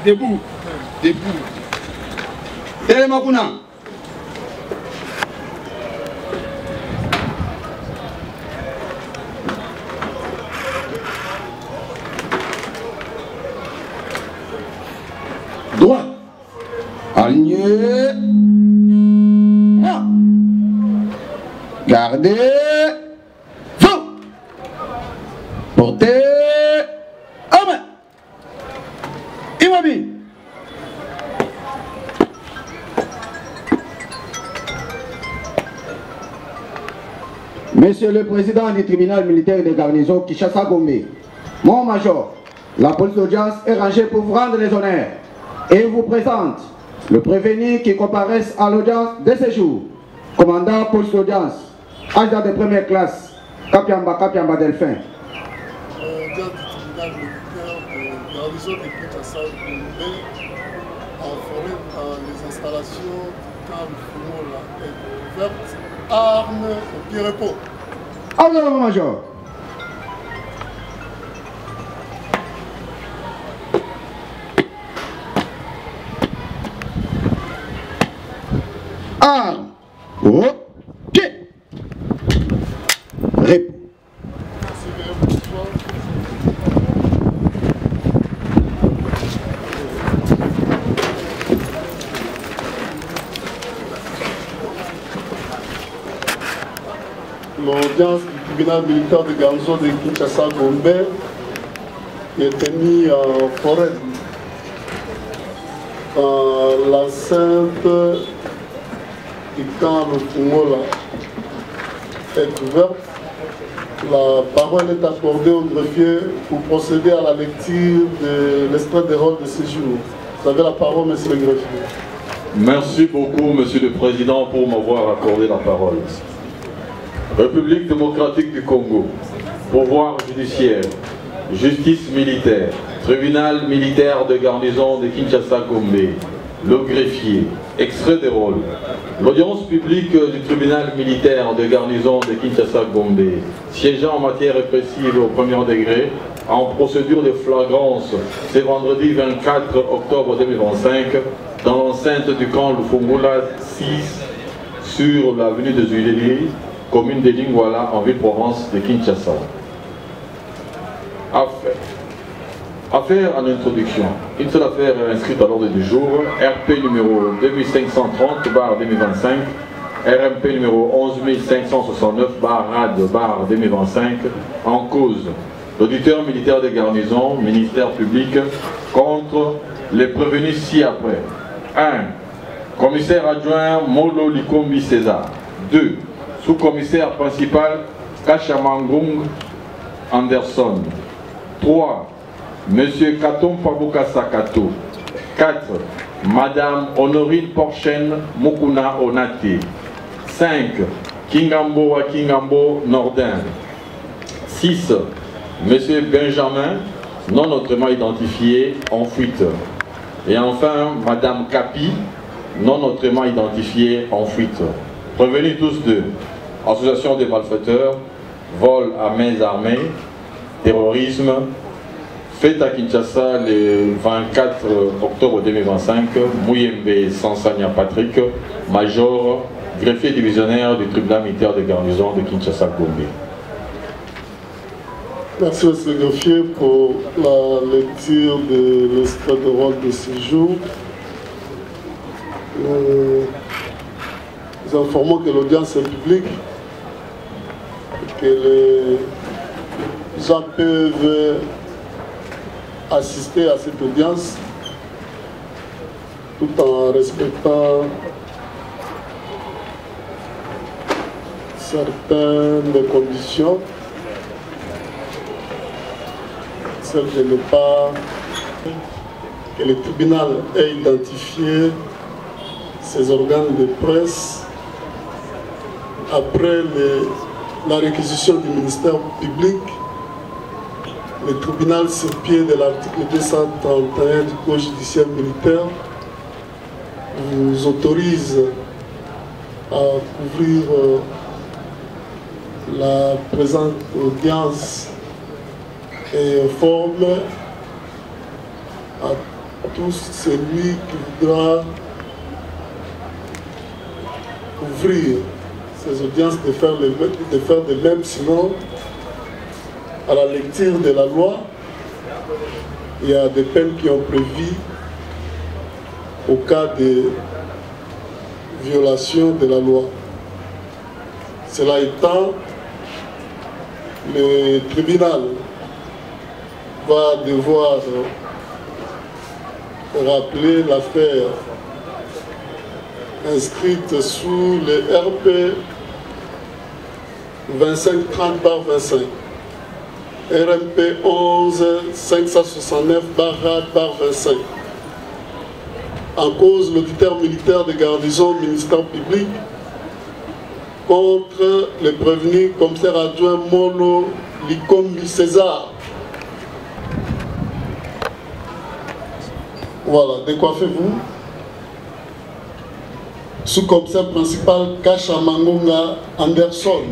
Debout. Debout. Télémakuna. Droit. Aligné. Ah. Gardez. Faux. Portez. En main. Immobile. Monsieur le Président du tribunal militaire de garnison Kinshasa Gombe, mon major, la police d'audience est rangée pour vous rendre les honneurs et vous présente le prévenu qui comparaisse à l'audience de ce jour. Commandant police d'audience, agent de première classe, Kapiamba Delphin. Audience du tribunal militaire de garnison de Kinshasa Gombe en forêt les installations du camp Fumola est ouverte, armes au pied repos. Allez, mon major. Armes. Ok. Repos. L'audience du tribunal militaire de garnison de Kinshasa Gombe qui est tenue en forêt dans l'enceinte du camp de Fumola est ouverte. La parole est accordée au greffier pour procéder à la lecture de l'extrait des rôles de séjour. Vous avez la parole, monsieur le greffier. Merci beaucoup, monsieur le Président, pour m'avoir accordé la parole. République démocratique du Congo, pouvoir judiciaire, justice militaire, tribunal militaire de garnison de Kinshasa Gombe, le greffier, extrait des rôles. L'audience publique du tribunal militaire de garnison de Kinshasa Gombe, siégeant en matière répressive au premier degré, en procédure de flagrance, ce vendredi 24 octobre 2025, dans l'enceinte du camp Lufungula 6, sur l'avenue de Zuideli, commune de Lingwala, en ville-province de Kinshasa. Affaire en introduction. Une seule affaire inscrite à l'ordre du jour, RP numéro 2530-2025, RMP numéro 11569-RAD-2025, en cause l'auditeur militaire de garnison, ministère public, contre les prévenus ci-après. 1. Commissaire adjoint Molo Likombi César. 2. Sous-commissaire principal Kachamangung Anderson. 3. Monsieur Katom Pabuka Sakato. 4. Madame Honorine Porchen Mukuna Onate. 5. Kingambo wa Kingambo Nordin. 6. Monsieur Benjamin, non autrement identifié, en fuite. Et enfin, Madame Kapi, non autrement identifiée, en fuite. Prévenus tous deux. Association des malfaiteurs, vol à main armée, terrorisme, fait à Kinshasa le 24 octobre 2025, Mouyembe Sansania Patrick, major, greffier divisionnaire du tribunal militaire de garnison de Kinshasa Gombe. Merci monsieur le greffier pour la lecture de l'extrait de rôle de séjour. Nous informons que l'audience est publique, que les gens peuvent assister à cette audience tout en respectant certaines conditions, celle de ne pas que le tribunal ait identifié ses organes de presse après la réquisition du ministère public. Le tribunal, sur pied de l'article 231 du Code judiciaire militaire, vous autorise à couvrir la présente audience et informe tout celui qui voudra ouvrir ces audiences de faire de même, sinon à la lecture de la loi, il y a des peines qui ont prévu au cas de violation de la loi. Cela étant, le tribunal va devoir rappeler l'affaire inscrite sous le RP 2530/25, RMP 11 569/25, en cause l'auditeur militaire de garnison ministère public contre le prévenu commissaire adjoint Molo Likombi César. Voilà, décoiffez-vous. Sous-commissaire principal Kacha Mangonga Anderson,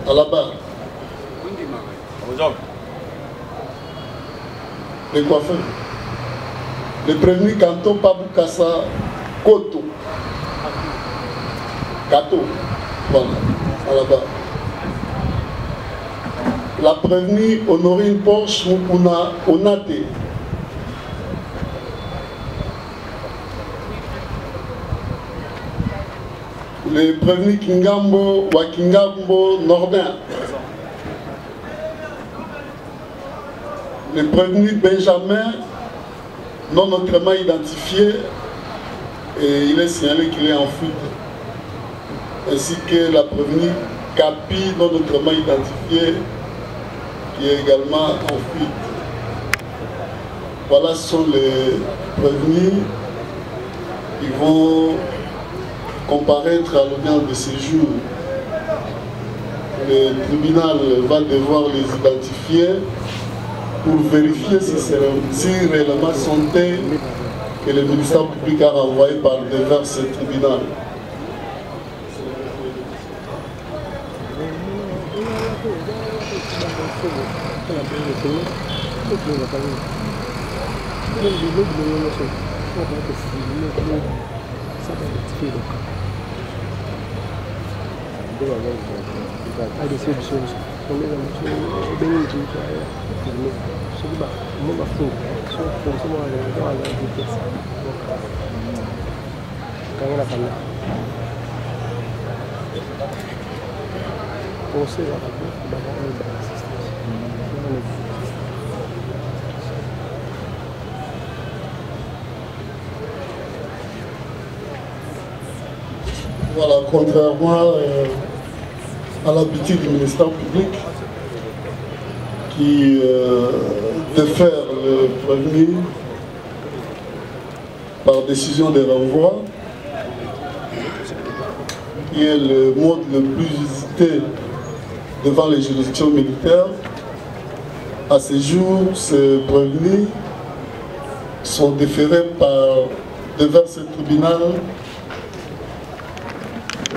à la barre. Décoiffez. Le prévenu Kanto Paboukassa Koto. Kato, voilà, à la barre. La prévenue Honorine Porsche Mukuna Onate. Le prévenu Kingambo Wakingambo Nordin. Le prévenu Benjamin, non autrement identifié, et il est signalé qu'il est en fuite. Ainsi que la prévenue Capi, non autrement identifié, qui est également en fuite. Voilà, ce sont les prévenus qui vont comparaître à l'audience de séjour. Le tribunal va devoir les identifier pour vérifier si réellement sont eux que le ministère public a renvoyé par devers ce tribunal. Voilà, contrairement à l'habitude du ministère public qui défère le prévenu par décision de renvoi, qui est le mode le plus visité devant les juridictions militaires, à ce jour, ces prévenus sont déférés devant ce tribunal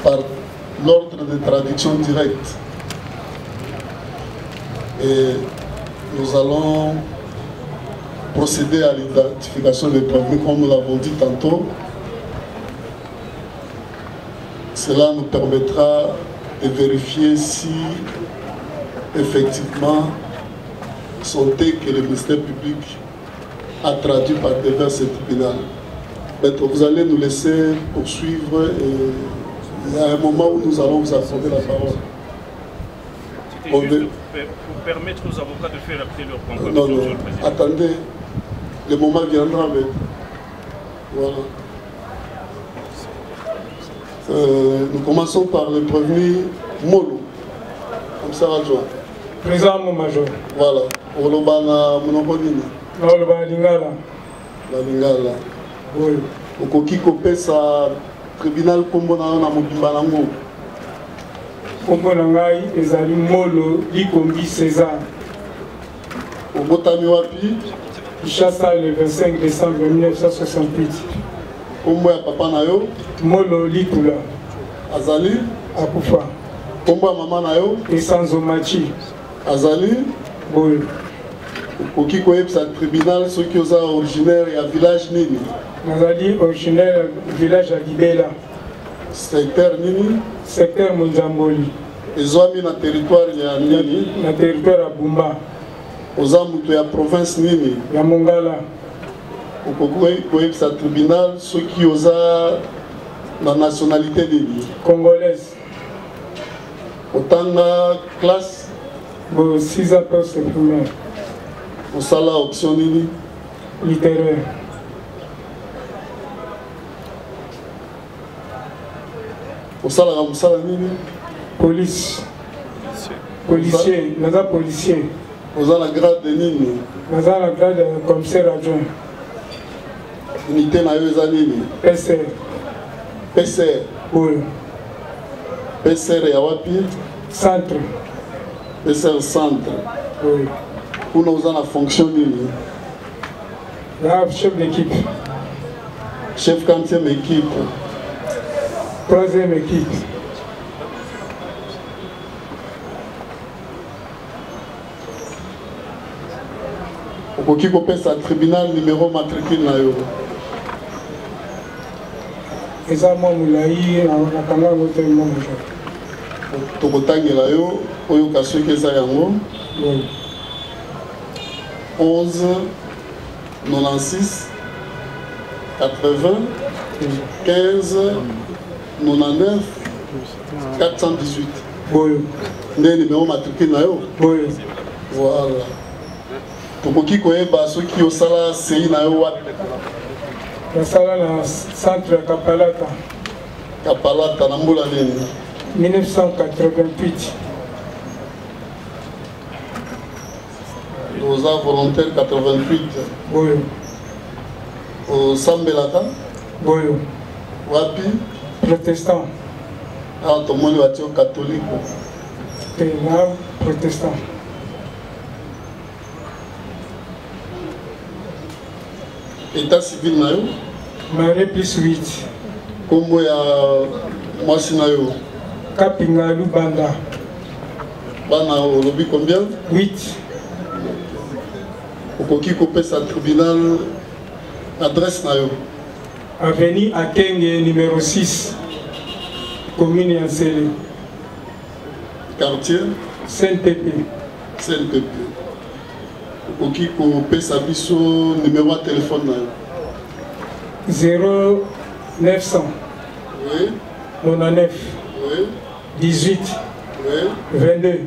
par l'ordre de traduction directe. Et nous allons procéder à l'identification des prévenus comme nous l'avons dit tantôt. Cela nous permettra de vérifier si effectivement sont eux que le ministère public a traduit par devers ce tribunal. Maître, vous allez nous laisser poursuivre et il y a un moment où nous allons vous accorder la parole. C'était juste pour permettre aux avocats de faire appeler leur comparution, non, Monsieur le Président. Attendez, le moment viendra, mais voilà. Nous commençons par le prévenu Molo, comme ça adjoint. Président mon major. Voilà. Olobana Monobonini. Olobana Lingala. La Lingala. Oui. Okoki kopesa tribunal kombo na na mobimba nango. Kombo na ngai ezali Molo Likombi César. Obotami wapi? Kinshasa le 25 décembre 1968. Kombo ya papa na yo? Molo Litula. Azali? Akufa. Kombo ya mama na yo? Esanzo Machi. Azali? Oui. Oki koyebisa tribunal ceux qui sont originaires et à village nini. Nazali originaire village à Libela. Secteur nini. Secteur Munzamboli. Ezwami na territoire ya nini. Na territoire à Bumba. Oza mutu ya province nini. Ya Mongala. Okoki koyebisa tribunal ceux qui oza na nationalité nini. Congolaise. Otanga classe. 6 ans post primaire. Osala option nini. Littéraire. Osala musala nini. Police. Policier. Naza policier. Osala grade de nini. Naza la grade de commissaire adjoint. Unité na yo eza nini. PCR. PCR. Oui. PCR ya wapi. Centre. PCR centre. Oui. Kuna oza na fonction nini. Là, chef d'équipe. Chef 4e équipe. 3e équipe. Okoki kopesa tribunal numéro matricule na yo. Eza mwa mulai na kanga ngote mwa mjo. Tokotangela yo oyoka soki eza yango. Oui. 11 96 80 15 99 418. Oui. Nde numéro matricule na yo. Oui. Voilà. Tokoki koyeba soki osala sei na yo wapi. Nasala na centre Kapalata. Kapalata na mbula nini. 1988. Oza volontaire 88. Oui. Au Sambelaka. Oui. Wapi. Protestant. Ah, tomoni watio catholique. Là, protestant. État civil na yo. Marie plus 8. Kombo ya mwasi na yo. Kapinga Lubanda. Bana olobi combien? 8. Okoki kopesa tribunal adresse na yo. Avenue Akenge numéro 6. Commune Yansele. Quartier CNTP. CNTP. Okoki kopesa biso numéro de téléphone na yo. 0900. Oui. 99. Oui. 18. Oui. 22.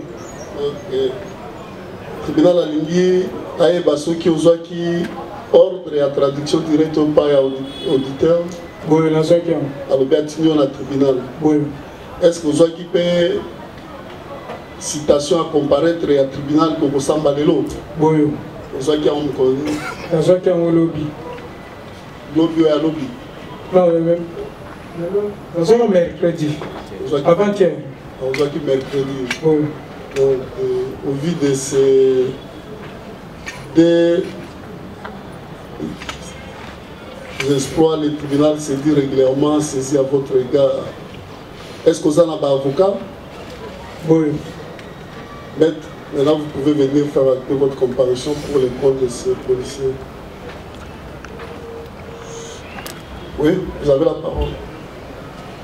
Ok. Tribunal alingi ayeba soki ozwaki ordre ya traduction directe par auditeur. Oui, la soki. Alobi atini na tribunal. Oui. Est-ce que ozwaki pe citation à comparaître à tribunal pour Kosamba Lelo? Oui. Ozwaki ya mokoni. La soki en lobby. Lobby ya lobby. Non, même. Nous sommes mercredi. Avant-hier. Ozwaki mercredi. Oui. Donc, au vu de ces deux exploits, le tribunal s'est dit régulièrement saisi à votre égard. Est-ce que vous avez un avocat? Oui. Maître, maintenant vous pouvez venir faire un peu votre comparution pour les comptes de ces policiers. Oui, vous avez la parole.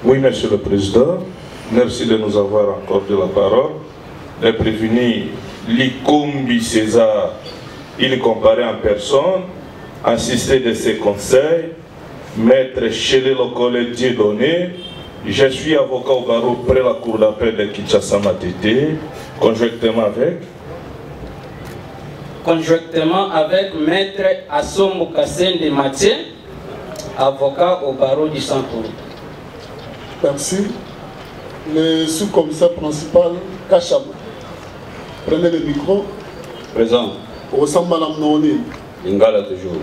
Oui, Monsieur le Président. Merci de nous avoir accordé la parole. Les prévenus, Likombi César, il comparait en personne, assisté de ses conseils, Maître Chélé Lokole Dieudonné. Je suis avocat au barreau près la cour d'appel de Kinshasa Matete, conjointement avec Maître Assombo Kassende de Mathieu, avocat au barreau du centre. Merci. Le sous-commissaire principal, Kacham. Prenez le micro. Présent. Ressemble à l'amnoni. Lingala toujours.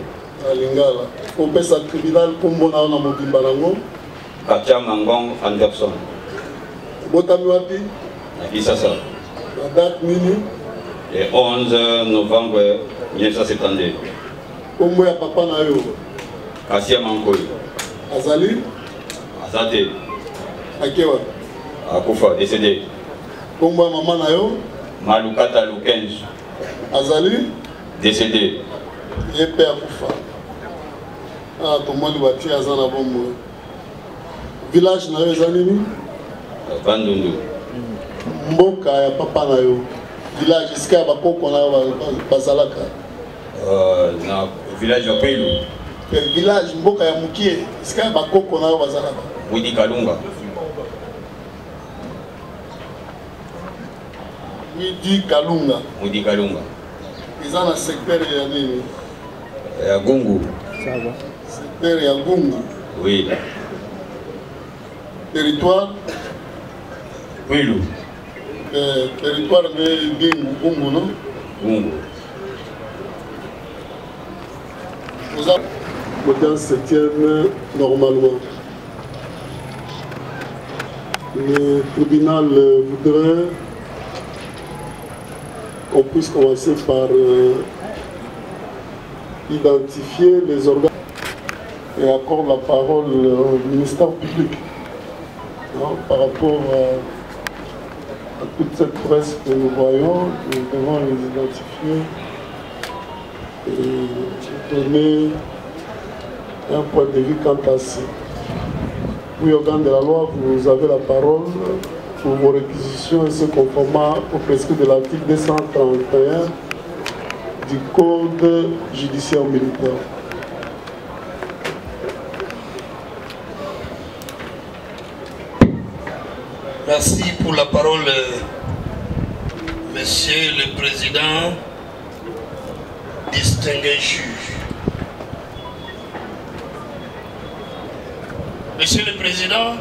Lingala. Au PESA tribunal, comme on a Mobimbalango. Katia Mangong Anderson. Botami wapi? Kisasa. La date nini? Le 11 novembre 1972. Kombo ya papa na yo. Kasia Mankoy. Azali? Azate. Akewa. Akufa, décédé. Kombo ya maman na yo. Malukata Lukenj. Azali? Décédé. Et père Koufa. Ah, tout le monde va tirer à Zanabombo. Village na Zanini. Bandundu. Mboka ya papa na yo. Village iska ba koko na bazalaka. Na village ya Pelu. Village mboka ya Mukie iska ba koko na bazalaka. Widi Kalunga. Widi Kalunga. Widi Kalunga. Ils ont un secteur ya nini? Ya Gungu. Ça va. Secteur ya Gungu. Oui. Territoire. Pelu. Territoire de Gungu, non? Gungu. L'audience se tienne normalement. Le tribunal voudrait qu'on puisse commencer par identifier les organes et accorder la parole au ministère public, non, par rapport à toute cette presse que nous voyons. Nous devons les identifier et donner un point de vue quant à ça. Oui, organe de la loi, vous avez la parole pour vos réquisitions et se conformant au prescrit de l'article 231 du Code judiciaire militaire. Merci pour la parole, Monsieur le Président, distingué juge. Monsieur le Président,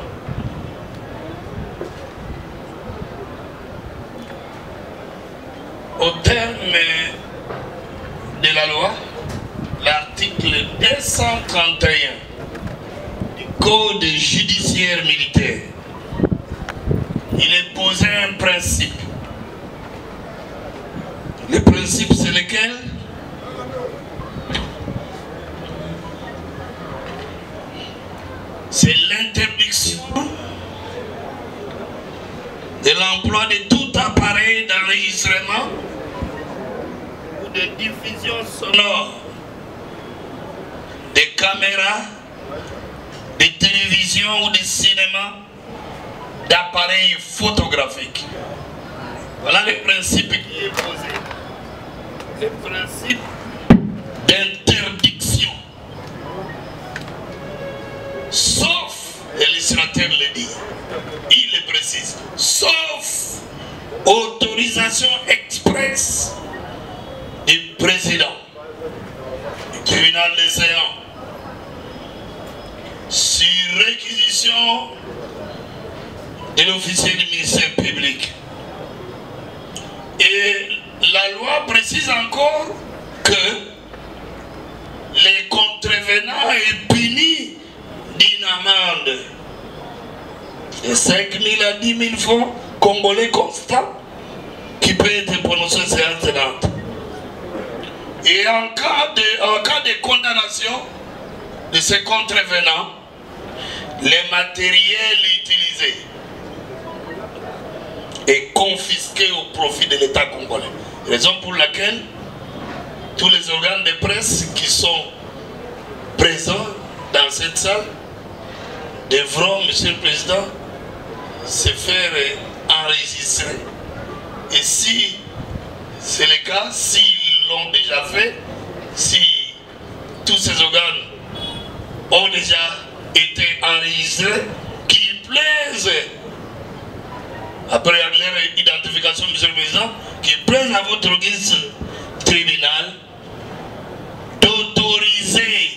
au terme de la loi, l'article 231 du Code judiciaire militaire, il est posé un principe. Le principe, c'est lequel? C'est l'interdiction de l'emploi de tout appareil d'enregistrement ou de diffusion sonore, des caméras, de télévision ou de cinéma, d'appareils photographiques. Voilà le principe qui est posé. Le principe d'interdiction. Sauf, le législateur le dit, il le précise, sauf autorisation expresse du président du tribunal des séances sur réquisition de l'officier du ministère public. Et la loi précise encore que les contrevenants est puni d'une amende de 5 000 à 10 000 francs congolais constants qui peut être prononcé en séance tenante. Et en cas de condamnation de ces contrevenants, les matériels utilisés est confisqué au profit de l'État congolais. Raison pour laquelle tous les organes de presse qui sont présents dans cette salle devront, Monsieur le Président, se faire enregistrer. Et si c'est le cas, s'ils l'ont déjà fait, si tous ces organes ont déjà été enregistrés, qu'ils plaisent, après leur identification, Monsieur le Président, qu'ils plaisent à votre guise tribunal d'autoriser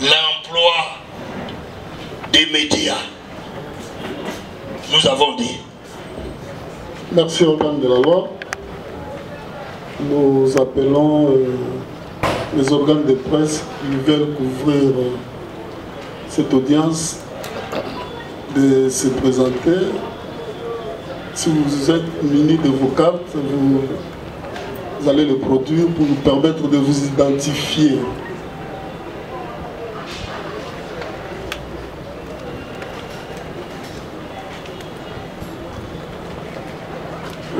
l'emploi des médias. Nous avons dit. Merci organe de la loi. Nous appelons les organes de presse qui veulent couvrir cette audience de se présenter. Si vous êtes munis de vos cartes, vous allez le produire pour nous permettre de vous identifier.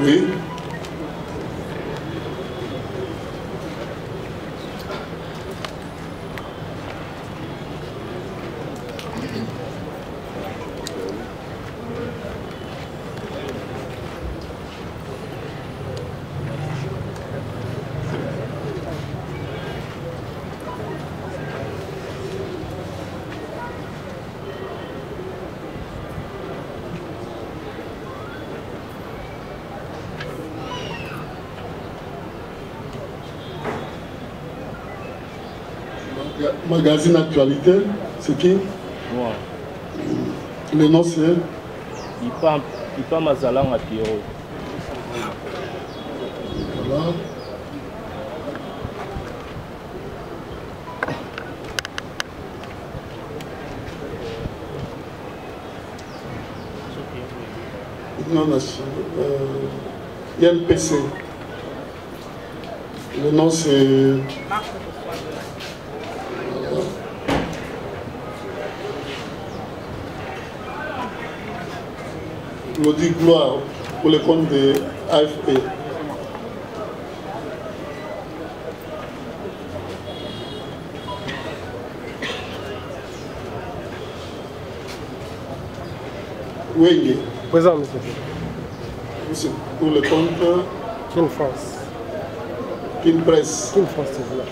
Oui. Magazine Actualité, c'est qui? Moi. Le nom c'est Ipa Mazalang Atiro. Voilà. Non, il y a le PC. Le nom c'est... Claudie Gloire pour le compte de AFP. Oui, présent, monsieur. C'est pour le compte King France. King Press. King France, c'est là.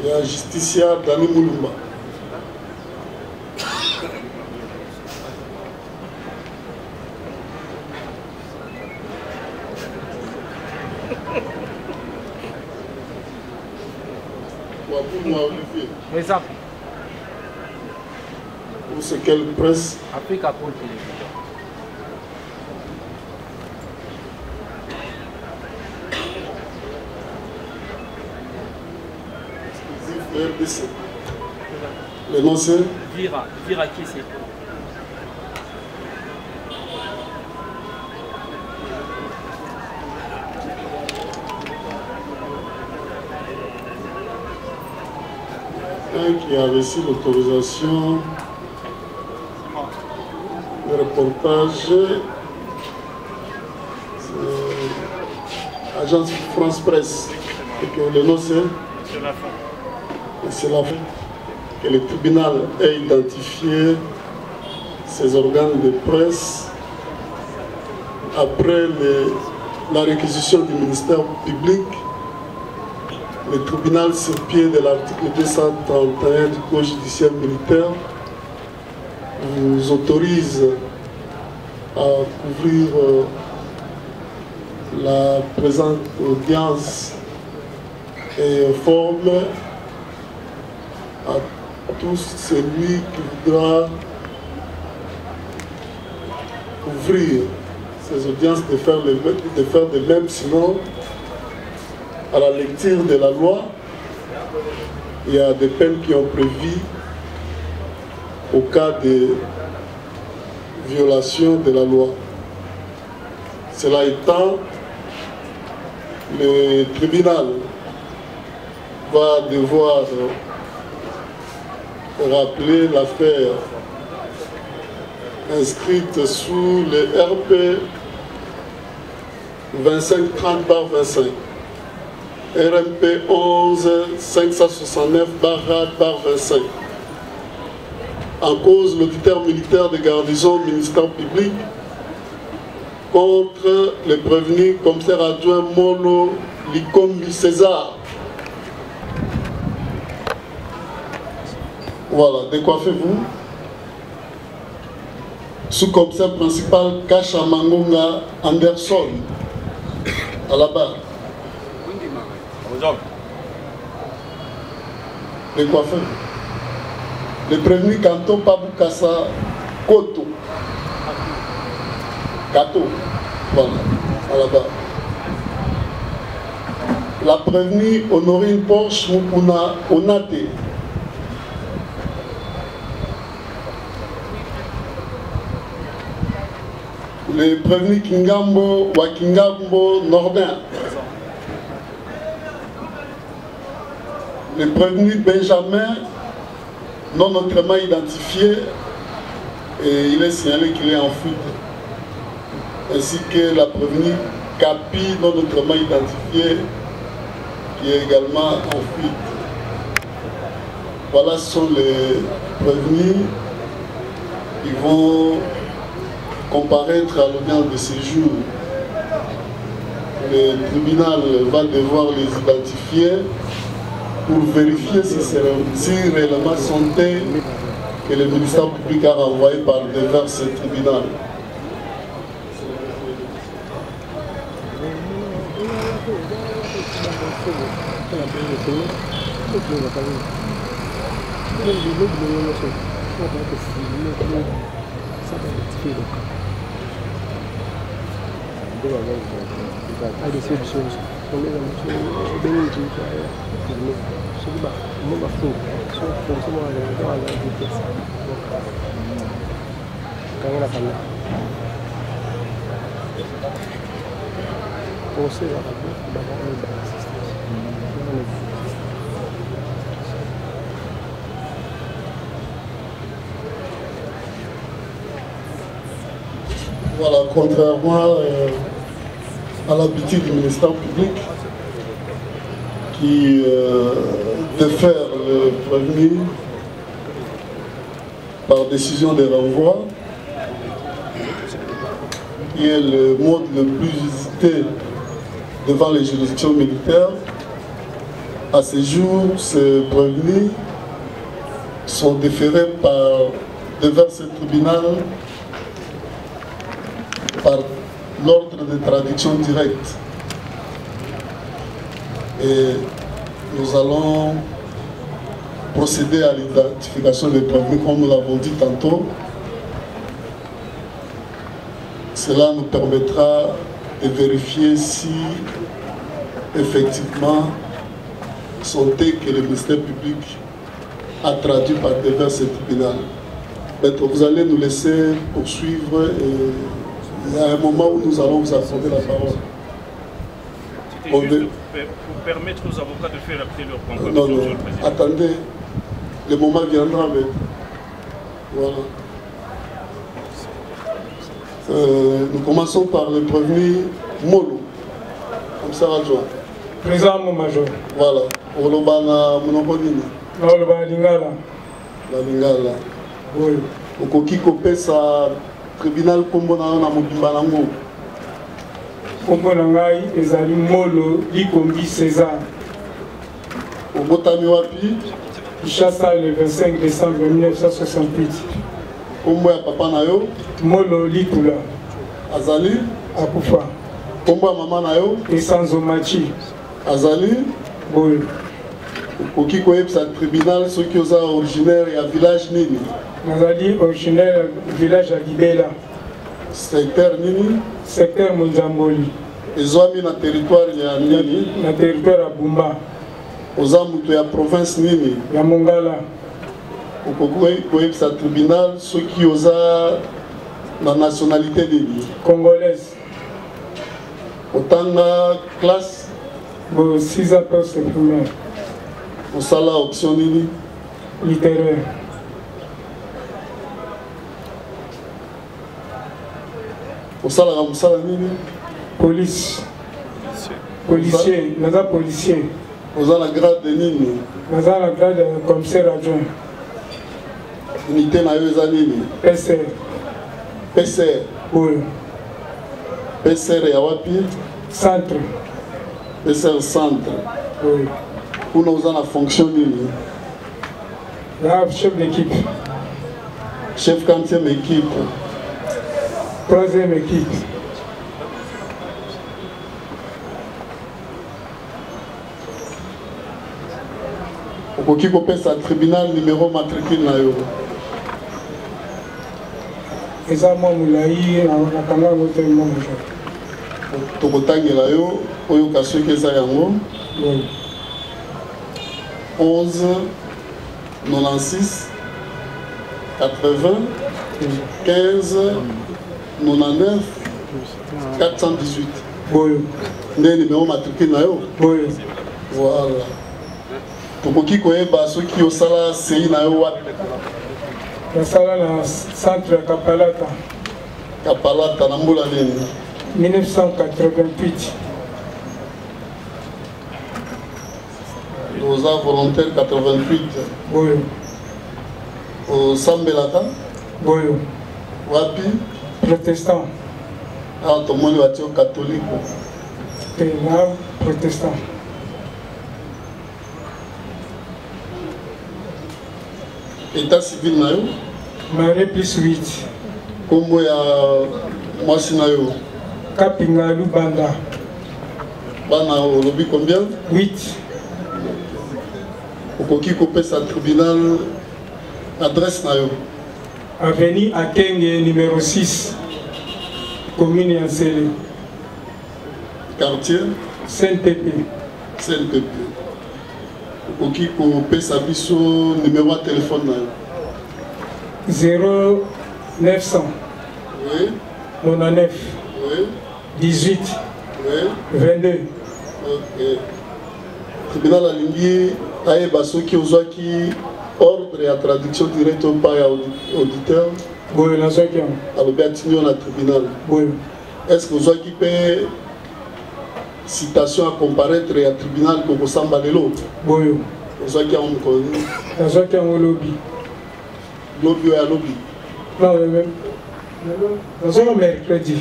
Il y a Justicia Dani Moulumba. Oui, ça. Ou c'est quelle presse? Africa pour télévision. RDC. Le nom c'est Vira qui c'est? qui a reçu l'autorisation de reportage, Agence France Presse, et que le nom c'est la fin. C'est la fin que le tribunal ait identifié ces organes de presse après la réquisition du ministère public. Le tribunal, sur pied de l'article 231 du Code judiciaire militaire, vous autorise à couvrir la présente audience et informe à tout celui qui voudra ouvrir ces audiences de faire de même, sinon à la lecture de la loi, il y a des peines qui ont prévu au cas de violation de la loi. Cela étant, le tribunal va devoir rappeler l'affaire inscrite sous le RP 2530/25. RMP 11 569/25. En cause, l'auditeur militaire de garnison ministère public contre le prévenu commissaire adjoint Molo Likombi César. Voilà, décoiffez-vous. Sous-commissaire principal Kacha Mangonga Anderson, à la barre. Les coiffeurs. Le prévenu Kanto Paboukassa Koto. Kato. Voilà, à la barre. La prévenue Honorine Porsche Mukuna Onate. Le prévenu Kingambo Wakingambo Nordin. Le prévenu Benjamin, non autrement identifié, et il est signalé qu'il est en fuite. Ainsi que la prévenue Capi, non autrement identifié, qui est également en fuite. Voilà, ce sont les prévenus qui vont comparaître à l'audience de séjour. Le tribunal va devoir les identifier pour vérifier si réellement sont eux que le ministère public a renvoyé par devers ce tribunal. Voilà, contrairement à l'habitude du ministère public qui défère le prévenu par décision de renvoi, qui est le mode le plus usité devant les juridictions militaires, à ce jour, ces prévenus sont déférés devant ce tribunal par l'ordre de traduction directe. Et nous allons procéder à l'identification des prévenus comme nous l'avons dit tantôt. Cela nous permettra de vérifier si effectivement sont tels que le ministère public a traduit par devers ce tribunal. Maître, vous allez nous laisser poursuivre et il y a un moment où nous allons vous accorder la parole. C'était juste pour permettre aux avocats de faire appeler leur compte. Non, non, attendez, le moment viendra, mais voilà. Nous commençons par le prévenu Molo, comme ça, adjoint. Président mon major. Voilà, pour le bana Monoponini. Non, le bana Lingala. La Lingala. Oui. Pour qui copie sa tribunal kombo na mobimba nango. Kombo na ngai ezali Molo Likombi César. Obotami wapi? Kinshasa le 25 décembre 1968. Kombo ya papa na yo? Molo Litula. Azali? Akufa. Kombo ya mama na yo? Esanzo Machi. Azali? Oui. Okoki koyebisa tribunal soki oza originaire ya village nini? Nazali originaire village ya Libela. Secteur nini? Secteur Munzamboli. Ezwami na territoire ya nini? Na territoire ya Bumba. Oza mutu ya province nini? Ya Mongala. Okoki koyebisa tribunal soki oza na nationalité nini? Congolaise. Otanga classe? Bon, 6 ans poste primaire. Osala option nini? Littéraire. Osala musala nini? Police. Policier. Naza policier. Osala grade de nini? Naza la grade de commissaire adjoint. Unité na yo eza nini? PCR. PCR. Oui. PCR ya wapi? Centre. PCR centre. Oui. Kuna oza na fonction nini? Là, chef d'équipe. Chef 4e équipe. 3e équipe. Okoki kopesa tribunal numéro matricule na yo? Eza mwa mulai na kanga ngote mwa mjo. Tokotangela yo oyoka soki eza yango? Oui. 11 96 80 15 99 418. Oui. Nde numéro matricule na yo? Oui. Voilà. Tokoki koyeba soki osala CI na yo wapi? Nasala na centre ya Kapalata. Kapalata na mbula nini? 1988. Oza volontaire 88. Oui. Osambelaka? Oui. Wapi? Protestant. Ah, tomoni batio catholique. Na protestant. État civil na yo? Marie plus 8. Kombo ya mwasi na yo? Kapinga Lubanda. Bana au lobby combien? 8. Okoki kopesa tribunal adresse na yo. Avenue Akenge numéro 6. Commune Yansele. Quartier CNTP. CNTP. Okoki kopesa biso numéro de téléphone na yo. 0900. Oui. 99. Oui. 18. Oui. 22. Ok. Tribunal alingi ayeba soki ozwaki ordre ya traduction directe par auditeur. Boyo nazwaki yango. Alobi atindi yo na tribunal. Boyo. Est-ce que ozwaki mpe citation à comparaître ya tribunal kokosamba lelo? Boyo. Ozwaki yango mokolo nini? Nazwaki yango lobi. Lobi oyo ya lobi? Non, même. Nazwaki mercredi.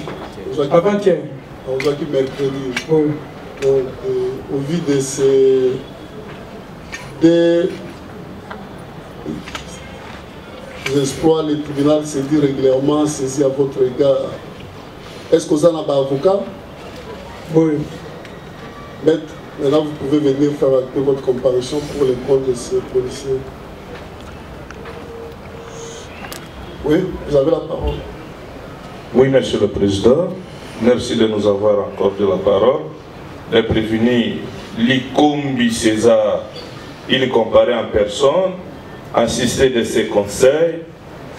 Avant-hier. Ozwaki mercredi. Boyo. Donc, au vu de ces deux exploits, le tribunal s'est dit régulièrement saisi à votre égard. Est-ce que vous en avez un avocat? Oui. Maître, maintenant vous pouvez venir faire un peu votre comparution pour les comptes de ces policiers. Oui, vous avez la parole. Oui, Monsieur le Président, merci de nous avoir accordé la parole. Les prévenus Likombi César, il est comparé en personne, assisté de ses conseils,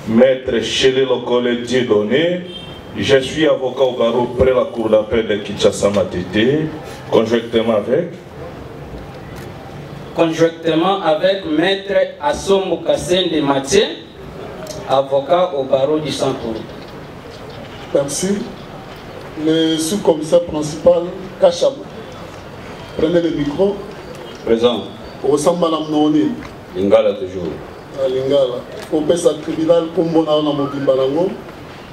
maître Chélé Lokole Dieudonné, je suis avocat au barreau près la cour d'appel de Kinshasa Matete, conjointement avec maître Assombo Kassende Mathieu, avocat au barreau du centre. Merci. Le sous-commissaire principal, Kachab. Prenez le micro. Présent. Au Sambala Mnoni. Lingala toujours. Lingala. Au Pesa tribunal, Kumbona na Mobimbalango.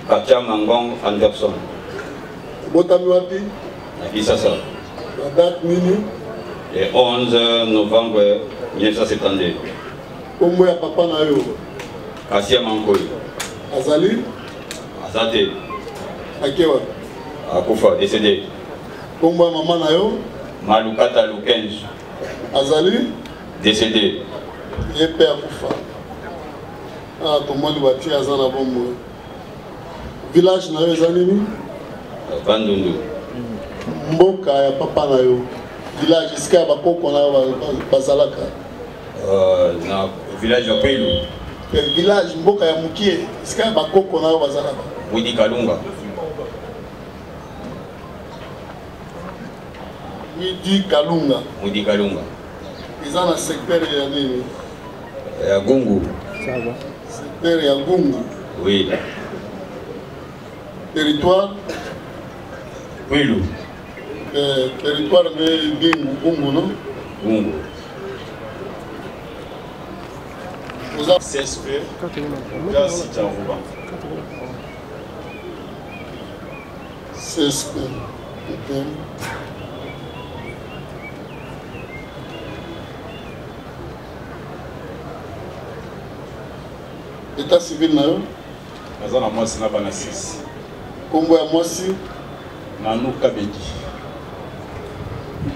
Katia Mangong Anderson. Botami wapi? À Kisasa. La date nini? Le 11 novembre 1972. Kombo ya papa na yo. Kasia Mankoy. Azali? Azate. Akewa. Akufa, décédé. Kombo ya maman na yo? Malukata Lukenj. Azali? Décédé. Yepe Akufa. Ah, tomoni bati azana bombo. Village na yo ezalini? Bandundu. Mboka ya papa na yo. Village iska bakoko na yo bazalaka. Na village ya Pelu. Village mboka ya Mukie iska bakoko na yo bazalaka. Widi Kalunga. Widi Kalunga. Widi Kalunga. Ils ont un secteur ya nini? Ya Gungu. Secteur ya Gungu. Oui. Territoire? Pelu. Territoire de Gungu, non? Gungu. Vous avez CSP, Gassi Tcharouba. CSP. Ok. État civil na yo? Naza na mwasi na bana 6. Kombo ya mwasi? Nanou Kabedi.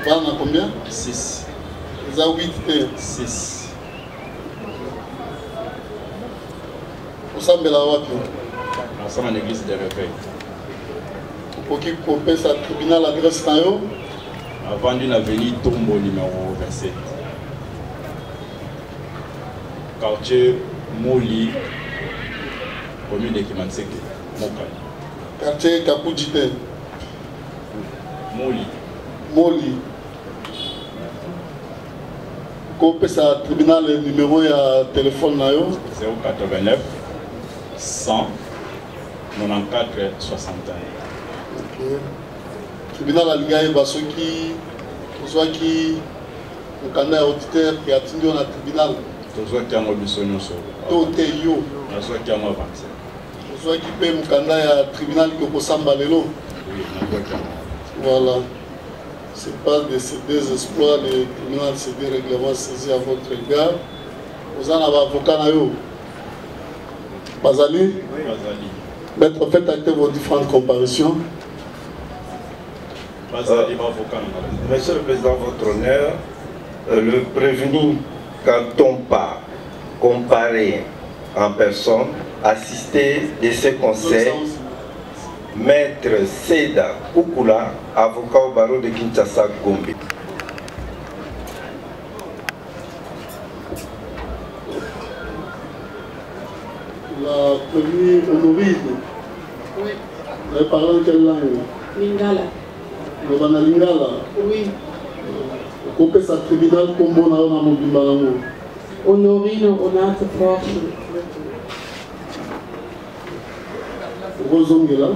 Bana combien? 6. Ils ont 8 et 6. Osambela wapi? Nous sommes en église de réveil. Okoki kopesa tribunal adresse na yo? Avant d'une avenue Tombo numéro 27. Quartier Moli, commune de Kimanseke, Mokali. Quartier Kapujite. Moli. Moli. Kopesa tribunal numéro ya téléphone na yo? 089 100 94 61. Ok. Tribunal alingi ayeba soki ozwaki mokanda ya auditeur ke atindi yo na tribunal. Tozwaki yango biso nyonso. To te yo. Nazwaki yango 25. Ozwaki mpe mokanda ya tribunal ke okosamba lelo. Oui, nazwaki yango. Voilà. C'est pas de ces deux exploits, le tribunal s'est dit régulièrement saisi à votre égard. Vous en avez avocat na yo? Bazali? Oui, Bazali. Maître, faites acter vos différentes comparutions. Monsieur le Président, votre honneur, le prévenu, quand on part, comparer en personne, assister de ses conseils, Maître Seda Kukula, avocat au barreau de Kinshasa Gombe. La prévenue Honorine. Oui. Vous avez parlé en quelle langue? Lingala. Le Bana Lingala. Oui. Au côté sa tribunal, comment on a un mobile. Honorine, on a te force. Rosongela.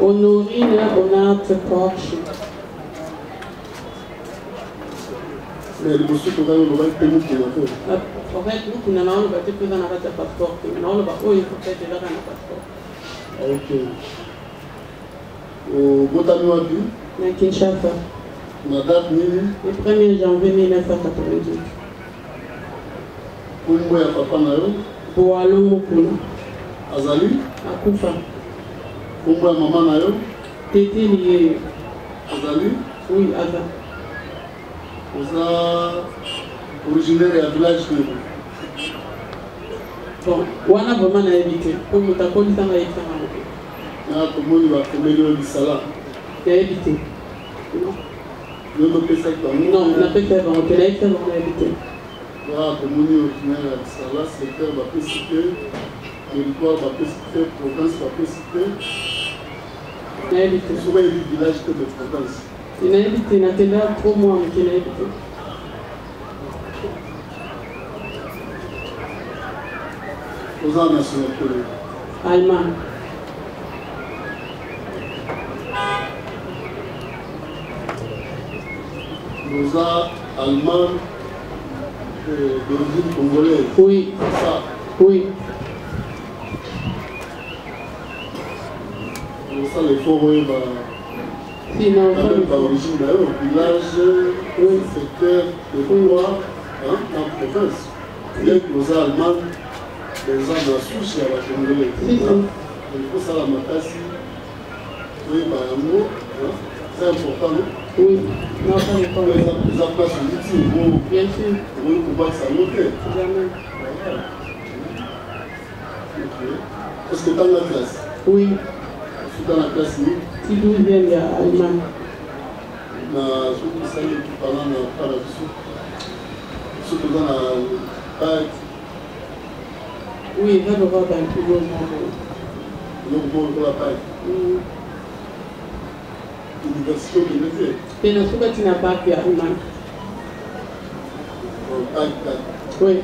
Honorine, on a te force. Mais le monsieur qui va nous faire nous qui l'a fait. En fait, nous, nous avons battu plus dans la passeport. Nous avons battu il faut faire déjà dans le passeport. Ok. Au Botano Wapi. À Kinshasa. La date nini? Le 1er janvier 1998. Pour moi, papa Nayo. Boalo Mokuna. Azali. Akufa. Pour moi, maman Nayo. Tété lié. Azali. Oui, Aza. Vous êtes originaire du village de bon, on a vraiment évité. Pour nous t'accorder ça, on a évité. Comment il va faire le salaire? Il a évité. Non, on peut faire ça. Non, on n'a pas fait avant. On a évité, on a évité. Voilà, comment il va faire le salaire, c'est faire la PCP, territoire, la PCP, province, la PCP. Il a évité. Souvent, il y a des villages que de province. Il a évité, il a été là 3 mois, mais il a évité. Aux arts nationalité allemand. Aux arts allemands d'origine congolaise. Oui. Ça. Oui. Ça, les forêts, sinon, pas origine d'ailleurs, village, secteur, territoire, dans la province. Bien que nos Allemands, les gens de la souche à la Congolais. Il faut ça la matassi. Oui, par un mot, c'est important, non? Oui, non, pas les forêts. Les applaces sont utiles, bien sûr. Pour pouvoir ça monter. Jamais. Est-ce que dans la classe? Oui. Dans la classe, oui. Si 12e, il y a allemand. Surtout ça, qui parle dans la surtout dans la oui, il va devoir dans le plus long pour la paille. L'université de métier. Et nous sommes qui n'a pas fait allemand. Oui.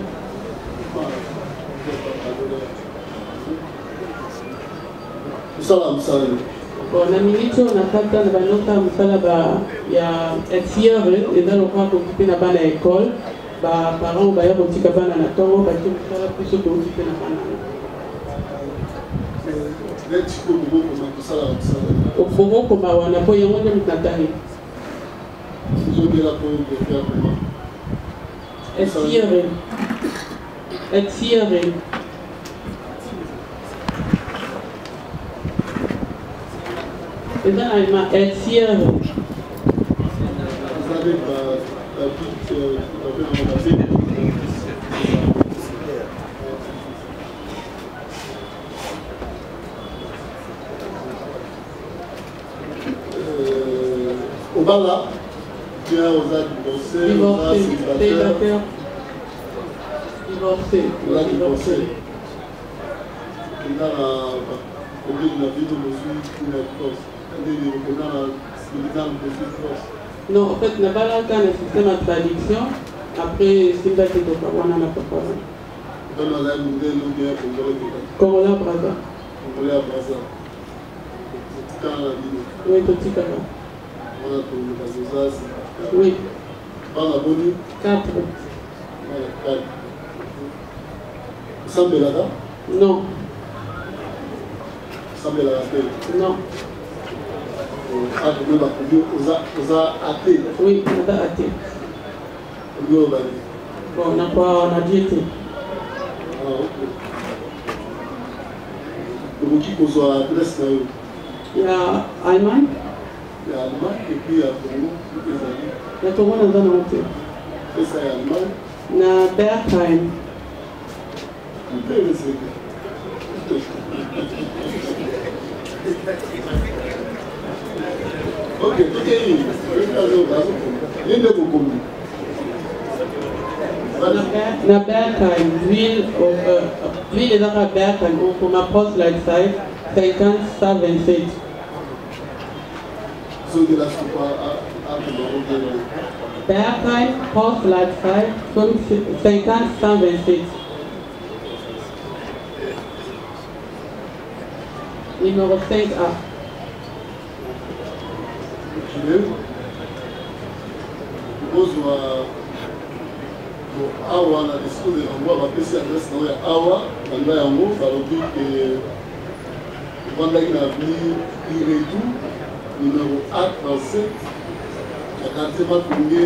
Salam, salam. Bon, la minute, on a pas le temps de il y a un tiers, et là, on va occuper la balle à l'école. Bah, parents, bah, il y a un petit cabane à la tombe, bah, tu vas plus occuper la balle. Au forum, comme on a pas eu un monde de Nathalie. Je vais la pour faire comment? Un tiers. Et là, il m'a étiré. Vous avez la petite au bas là, bien aux actes divorcés, aux actes célibataires. Divorcé. Il y a la vie de monsieur qui est force. Non, en fait, n'a pas là le système de traduction. Après, c'est pas que on a pas parlé. Corolla Braza. Corolla Braza. Oui, petit cara. Oui. 4. Sans Belada? Non. Sans Belada? Non. Vous avez athée? Oui, on a athée. Bon, on a diété. Ah, ok. Donc, qui pose l'adresse? Il y a Allemagne. Il y a Allemagne et puis il y a Congo. La Congo dans un autre. Et ça, il y a Allemagne. Na Bergheim. Ok, ok. Il y a Na Bergheim, l'huile est dans la Bergheim, pour ma poste la side, 50-127. Bergheim, poste la side, 50-127. Numéro 5A. Awa na discours de renvoi bapesi adresse na ya awa banda yango balobi ke vandaki na avenir Iretou numéro A37 ya quartier Matunge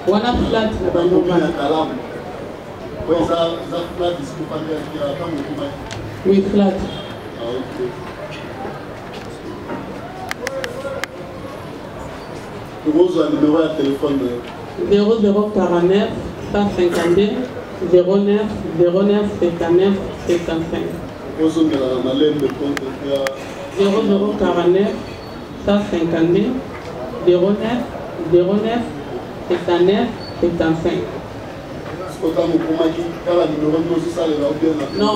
wana flat na bango ya Kalamu oyo eza flat discours pande ya ntango okomaki. Oui, flat. Ah, ok. Le numéro de téléphone 0049 152 09 09 59 75. 0049 152 09 09 59 75. Non,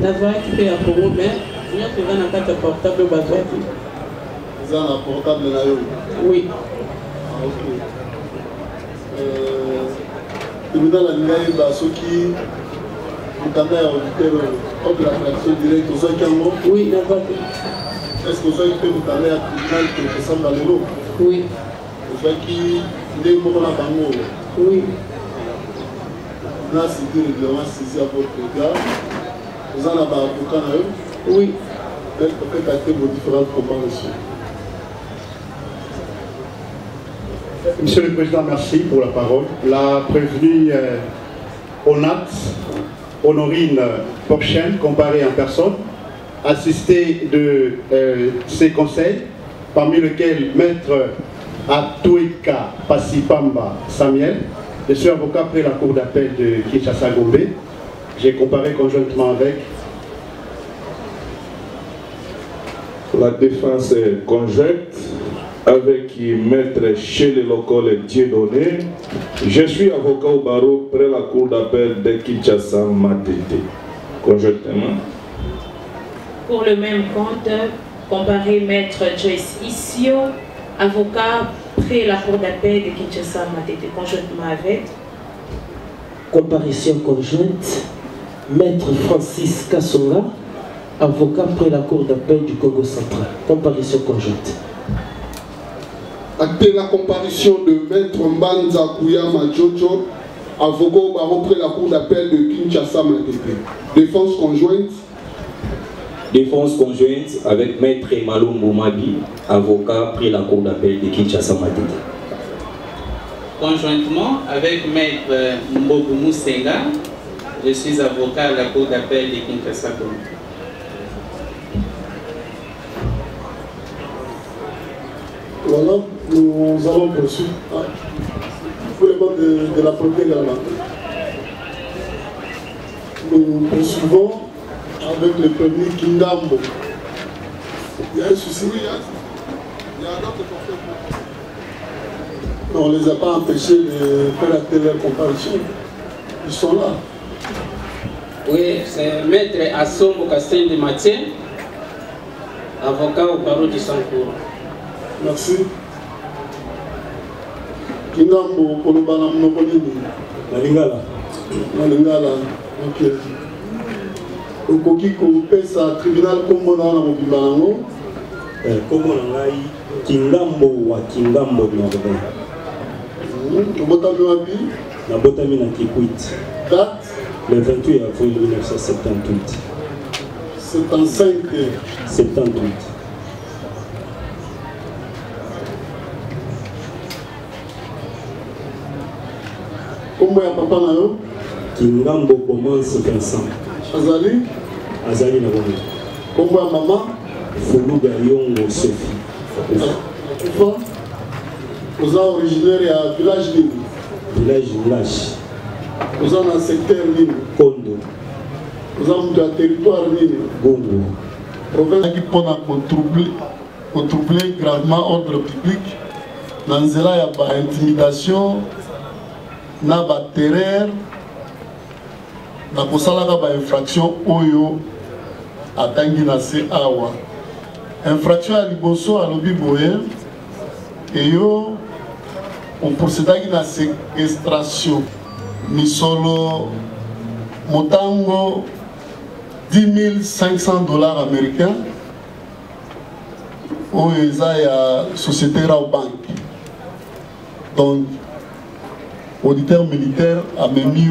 la voix qui fait à Poro, mais je vais faire un carte portable au bateau. Vous avez un portable là? Oui. Ah, ok. Nous avons la ligne de ceux qui ont un auditeur de la traction directe aux Okango. Oui, d'accord. Est-ce que vous avez fait vous aller à tribunal qui ressemble à l'élo? Oui. Vous avez qui est mort la bango? Oui. Là, c'est régulièrement saisi à votre égard. Vous en avez un avocat là? Oui. Faites acter vos différentes comparaisons. Monsieur le Président, merci pour la parole. La prévenue ONAT, Honorine Porchen, comparée en personne, assistée de ses conseils, parmi lesquels Maître Atoueka Passipamba Samuel. Je suis avocat près la Cour d'appel de Kinshasa-Gombe. J'ai comparé conjointement avec la défense conjointe avec Maître Chele Lokole Dieudonné. Je suis avocat au barreau près la Cour d'appel de Kinshasa-Matete. Conjointement. Pour le même compte, comparé Maître Joyce Issio, avocat près la Cour d'appel de Kinshasa-Matete, conjointement avec. Comparution conjointe, Maître Francis Kassonga, avocat près la Cour d'appel du Congo central. Comparution conjointe. Acté la comparution de Maître Mbanza Kouyama Jojo, avocat au barreau près la Cour d'appel de Kinshasa-Matete. Défense conjointe. Défense conjointe avec Maître Malumbu Mabi, avocat près la Cour d'appel de Kinshasa-Matete. Conjointement avec Maître Mbogu Moussenga, je suis avocat à la Cour d'appel de Kinshasa-Matete. Voilà, nous allons poursuivre. Pour le compte de la propriété également. Nous poursuivons avec le premier Kingambo. Il y a un souci, il y a un autre portefeuille. On ne les a pas empêchés de faire la télécomparution. Ils sont là. Oui, c'est Maître Assombo Kassin de Mathieu, avocat au barreau du Sancourt. Merci. Kingambo, Kolobana Monopolini. Nalingala. Nalingala. Ok. Okoki kopesa tribunal kombo na mobimba nango. Kombo na ngai Kingambo wa Kingambo Nordin. Obotami wapi? Nabotami na Kikwit. Date? Le 28 avril 1978. 75. 78. Kombo ya papa na yo? Kingambo Bomance Vincent. Azali? Azali na bongo. Kombo ya maman? Foluga Yongo Sophie. Vous êtes originaire du village Lino. Village. Vous êtes dans le secteur Lino. Kondo. Vous êtes dans le territoire Lino. Gongo. Province qui peut contribuer gravement l'ordre public dans l'intimidation, dans la terreur, dans l'infraction oyo atangi na se awa. Infraction à liboso à lobi boye et yo on procédait à la séquestration misolo motango $10,500 américains où ils ont la société Raobank. Donc, auditeur militaire a mis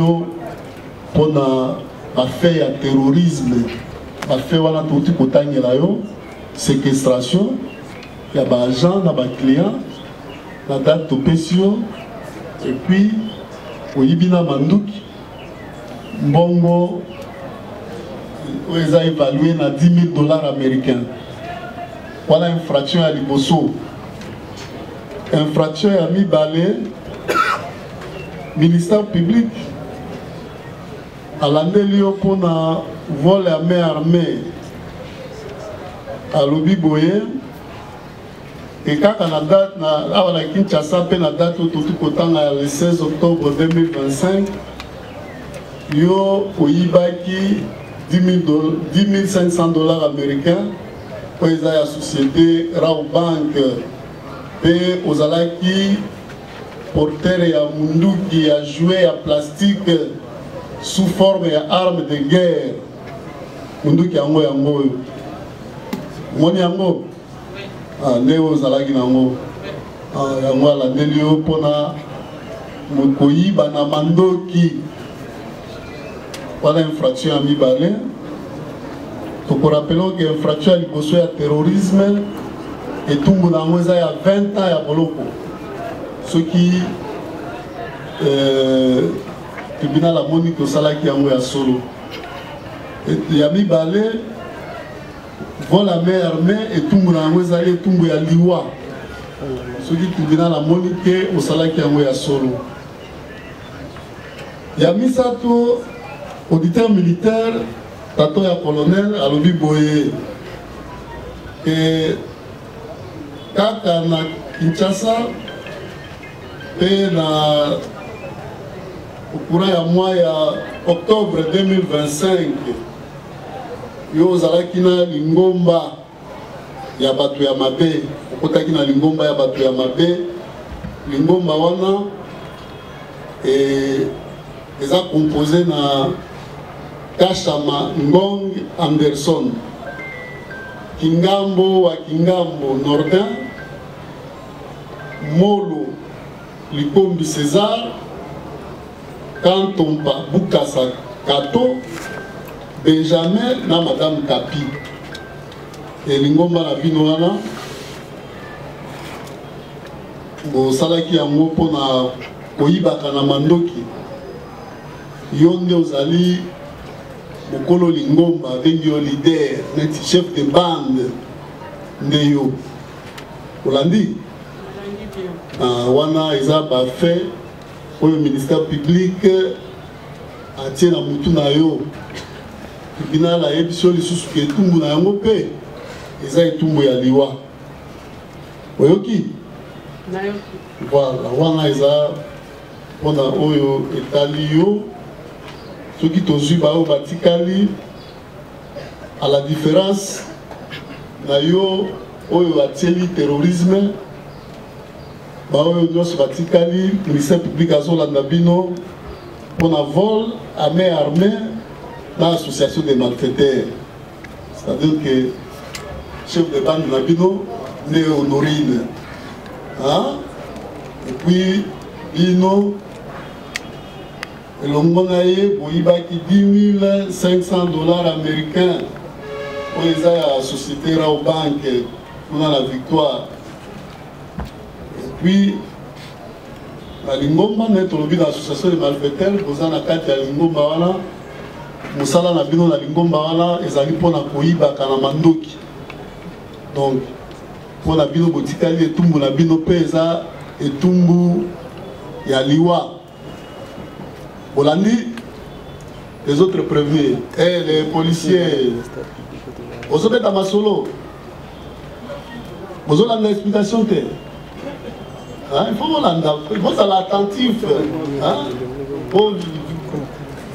pour la fait de terrorisme, la fait de séquestration, il y a des agents, il y a des clients, la date de pêsion, et puis, au Yibina Mandouk, Mbongo, où ils ont évalué à $10,000 américains. Voilà infraction à Liboso. Infraction à mi-balé, ministère public, à l'année pour un vol à main armée à Lobi-Boye. Et quand on a date, à la Kinshasa, la date au le 16 octobre 2025, yo au Yibaki $10,500 américains. Pour la société Raobank, et aux alaki porteur et à Mundu qui a joué à plastique sous forme d'armes de guerre. Mundu qui a ngoy ngoy. Moni yango. Ah, néo alaki nango. Ah, yango la nelio pona mukoyi bana mandoki. Voilà infraction à mi-balé. Donc, rappelons que l'infraction à l'imposition à terrorisme et tout le monde a 20 ans à Boloko. Ce qui tribunal a monique au salaire qui a à solo. Il y a mis balai, vol à main armée et tout le monde a et tout le monde a liwa. Ce qui tribunal a monique au salaire qui a à solo. Il y a mis ça tout auditeur militaire. Tato ya colonel à Lobi Boye et kaka na Kinshasa et na au courant ya mois ya octobre 2025 yo zalaki na lingomba ya bato ya mabe okotaki na lingomba ya bato ya mabe lingomba wana et eza composé na Kashama Ngong Anderson, Kingambo wa Kingambo Nordin, Molo Likombi César, Kantompa Bukasa Kato, Benjamin na Madame Kapi. Et Lingomba na Binoana, Bo Salaki yango pona koyibaka na mandoki. Yonde ozali Mokolo Lingomba, bengi leader, net chef de bande, Ndeyo. Olandi? Wana eza ba fait au ministère public a tient la mutu na yo. Tribunal a ebiso lisusu ke tumbu na yango pe eza etumbu ya liwa. Oyoki? Nayoki. Voilà, wana eza pona oyo etali yo. Ceux qui t'ont vu au Batikali, à la différence, nayo oyo atieli terrorisme, oyo nyos Batikali, ministère public azolanda bino, pour un vol à main armée dans l'association des malfaiteurs. C'est-à-dire que chef de bande Nabino, né Honorine. Hein? Et puis, Bino, et l'Ongonaye, Boïbaki, $10,500 américains pour la société Raobank, pour la victoire. Et puis, la Lingomba, l'association des malfaiteurs, vous en avez quatre à Lingomba, Moussala Nabino, la Lingomba, et Zali pour la Koïba, Kanamandoki. Donc, pour la bino botikali et tumbu la bino pesa et tumbu yaliwa. Bolandi, les autres prévenus, et les policiers, vous avez dans ma solo, vous avez l'explication. Il faut vous être attentif. Pour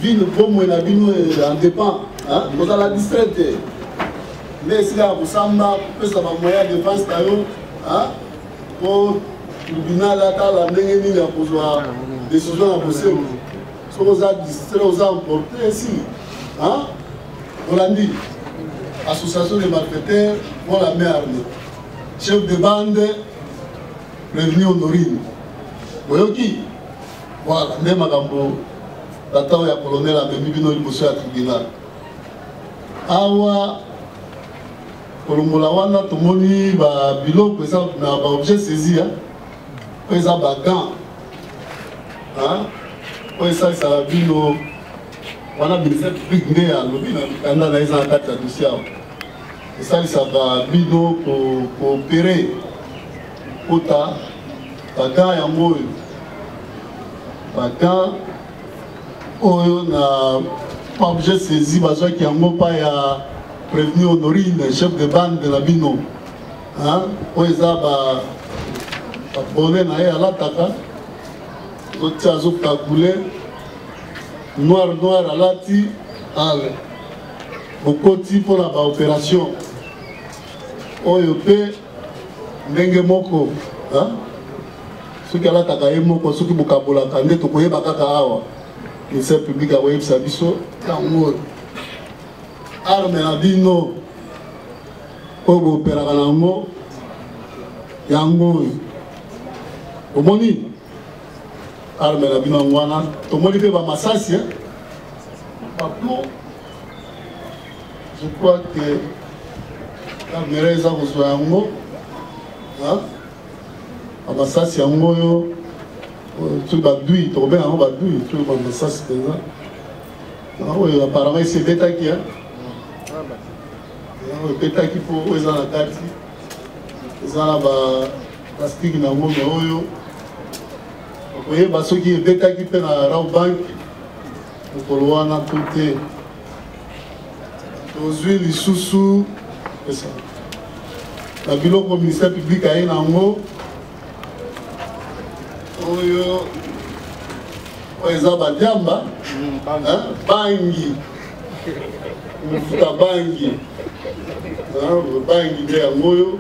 vivre comme la vie en dépend. Vous allez la distraire. Mais si vous samba, vous avez un moyen de défense pour le tribunal, la décision à poser. Si vous avez distrait, vous avez emporté ici. On l'a dit. Association de malfaiteurs pour la mer armée. Chef de bande, prévenu Honorine. Voyez voilà, même à Gambo, la taille à colonel a même vu notre poste à tribunal. Awa, Kolomolawana, Tomoni, Bilo, présent, n'a pas objet saisi, présent, Bagan. Oui, ça a vu nos. On a bien fait plus de à l'objet, on a les enquêtes à dossier. Et ça va bien pour opérer. Ota, Bagan et Amoy. Bagan, on n'a pas objet saisi, parce qu'il y a un mot pas prévenu Honorine, chef de bande de la Bino. On les a abonnés à l'attaque. Noir à l'ati, au côté pour la opération. Oyope, Nenge Moko, ceux qui ont l'attaqué Moko, ceux qui ont Kabola, Kande, Tokoye Bakaka Awa, le service public a Web Sabiso, Kangour. Arme Nadino, Ogo Peraganamo, Yangour. Omoni. Arme la bino wana to moni pe ba masasi je crois que la mereza ko yango ba masasi yango yo tu ba dui to ben ba dui tu ba masasi tena oui apparemment c'est bêta qui bêta qui pour eza na kati eza na ba plastique na ngo oyo. Vous voyez, ceux qui étaient qui prennent la Rao Bank, nous pouvons tout est. Aux huiles, les sous-sous, c'est ça. La bureau au ministère public a un mot. Oyo, Oezaba Diamba, Bangi, Moufuta Bangi, Bangi de Amoyo,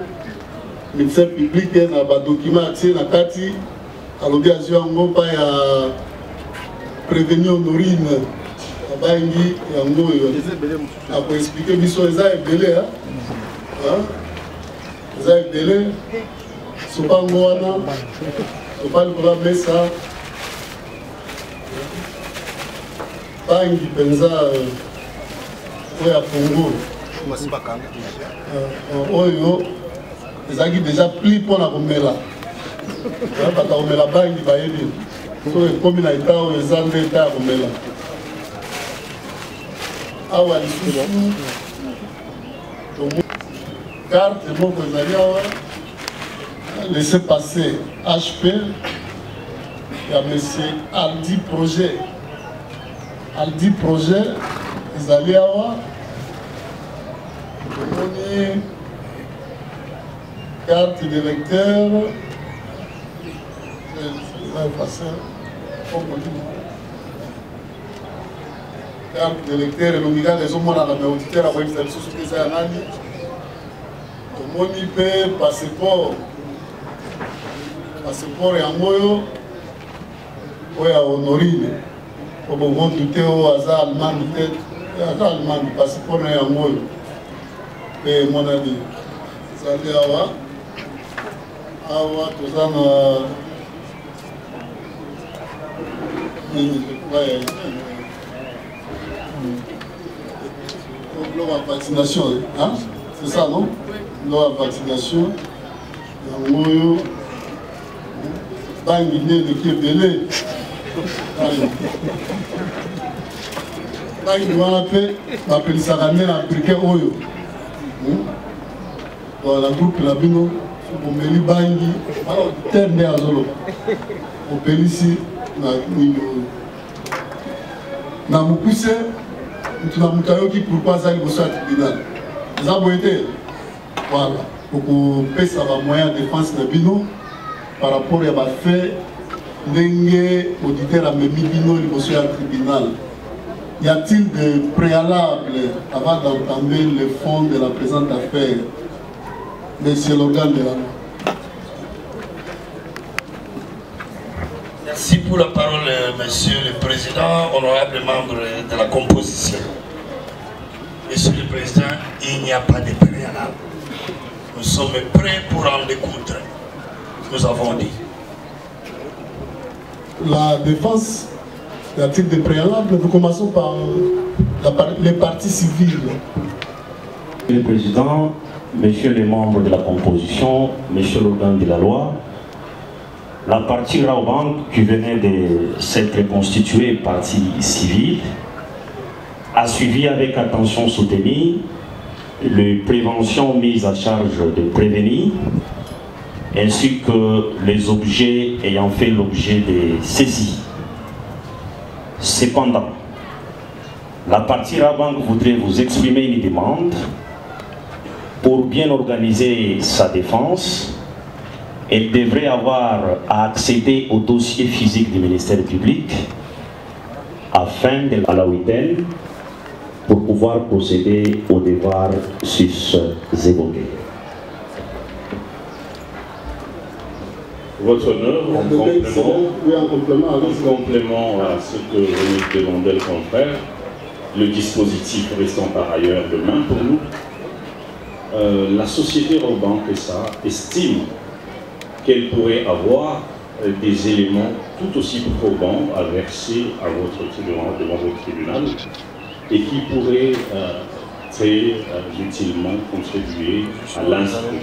ministère public a un document axé na Kati. Alors bien sûr, on va prévenir Honorine, Bangi et Ango. Après expliquer, mais ça est belé, ça est belé. C'est pas Ngoana, c'est pas le problème ça. Bangi penza, oui à Congo. Oyo, ils ont déjà pris pour la Romela. On la banque qui va aider. Comme il a été aux gens d'État, on met là. Ah ouais, carte, bon, vous allez laisser passer HP. Il y a M. Aldi Projet. Aldi Projet, ils allaient avoir. Carte d'électeur. Carte d'électeur et l'obligat des hommes à la méoditaire à Webster sous ce que Nani. Tout le monde y paie passeport. Passeport et en moyo. Oui, à Honorine. Au moment douter au hasard allemand, peut-être. Hasard allemand, passeport et en moyo. Et mon ami. Ça dit Awa. Awa, tout ça. La vaccination, hein? C'est ça, non? La vaccination, il y a un moyo, pas une idée de qui est belé. Pas une idée de qui est belé. dans la groupe Labino, on me dit Bangi, alors terre à Zolo. On peut ici, na mupuse, tu n'as pas qui pour pas aller au tribunal. Les aboyés, voilà, pour qu'on passe à moyen de défense de Bino par rapport à ma fait, n'engue auditeur à Memi Bino au tribunal. Y a-t-il des préalables avant d'entamer le fond de la présente affaire? Monsieur l'organe de la loi. Merci pour la parole, Monsieur le Président, honorable membre de la composition. Monsieur le Président, il n'y a pas de préalable. Nous sommes prêts pour en découdre. Nous avons dit. La défense, y a-t-il des préalables? Nous commençons par les parties civiles. Monsieur le Président, Messieurs les membres de la composition, Messieurs l'organe de la loi, la partie Raobank qui venait de s'être constituée partie civile a suivi avec attention soutenue les préventions mises à charge de prévenir ainsi que les objets ayant fait l'objet de saisies. Cependant, la partie Raobank voudrait vous exprimer une demande pour bien organiser sa défense. Elle devrait avoir à accéder au dossier physique du ministère public afin de la huitaine pour pouvoir procéder au devoir sus-évoqué. Votre honneur, en complément à ce que vous demandez le confrère, le dispositif restant par ailleurs de main pour nous, la société Raobank SA estime qu'elle pourrait avoir des éléments tout aussi probants à verser à devant votre tribunal et qui pourraient très utilement contribuer à l'instruction.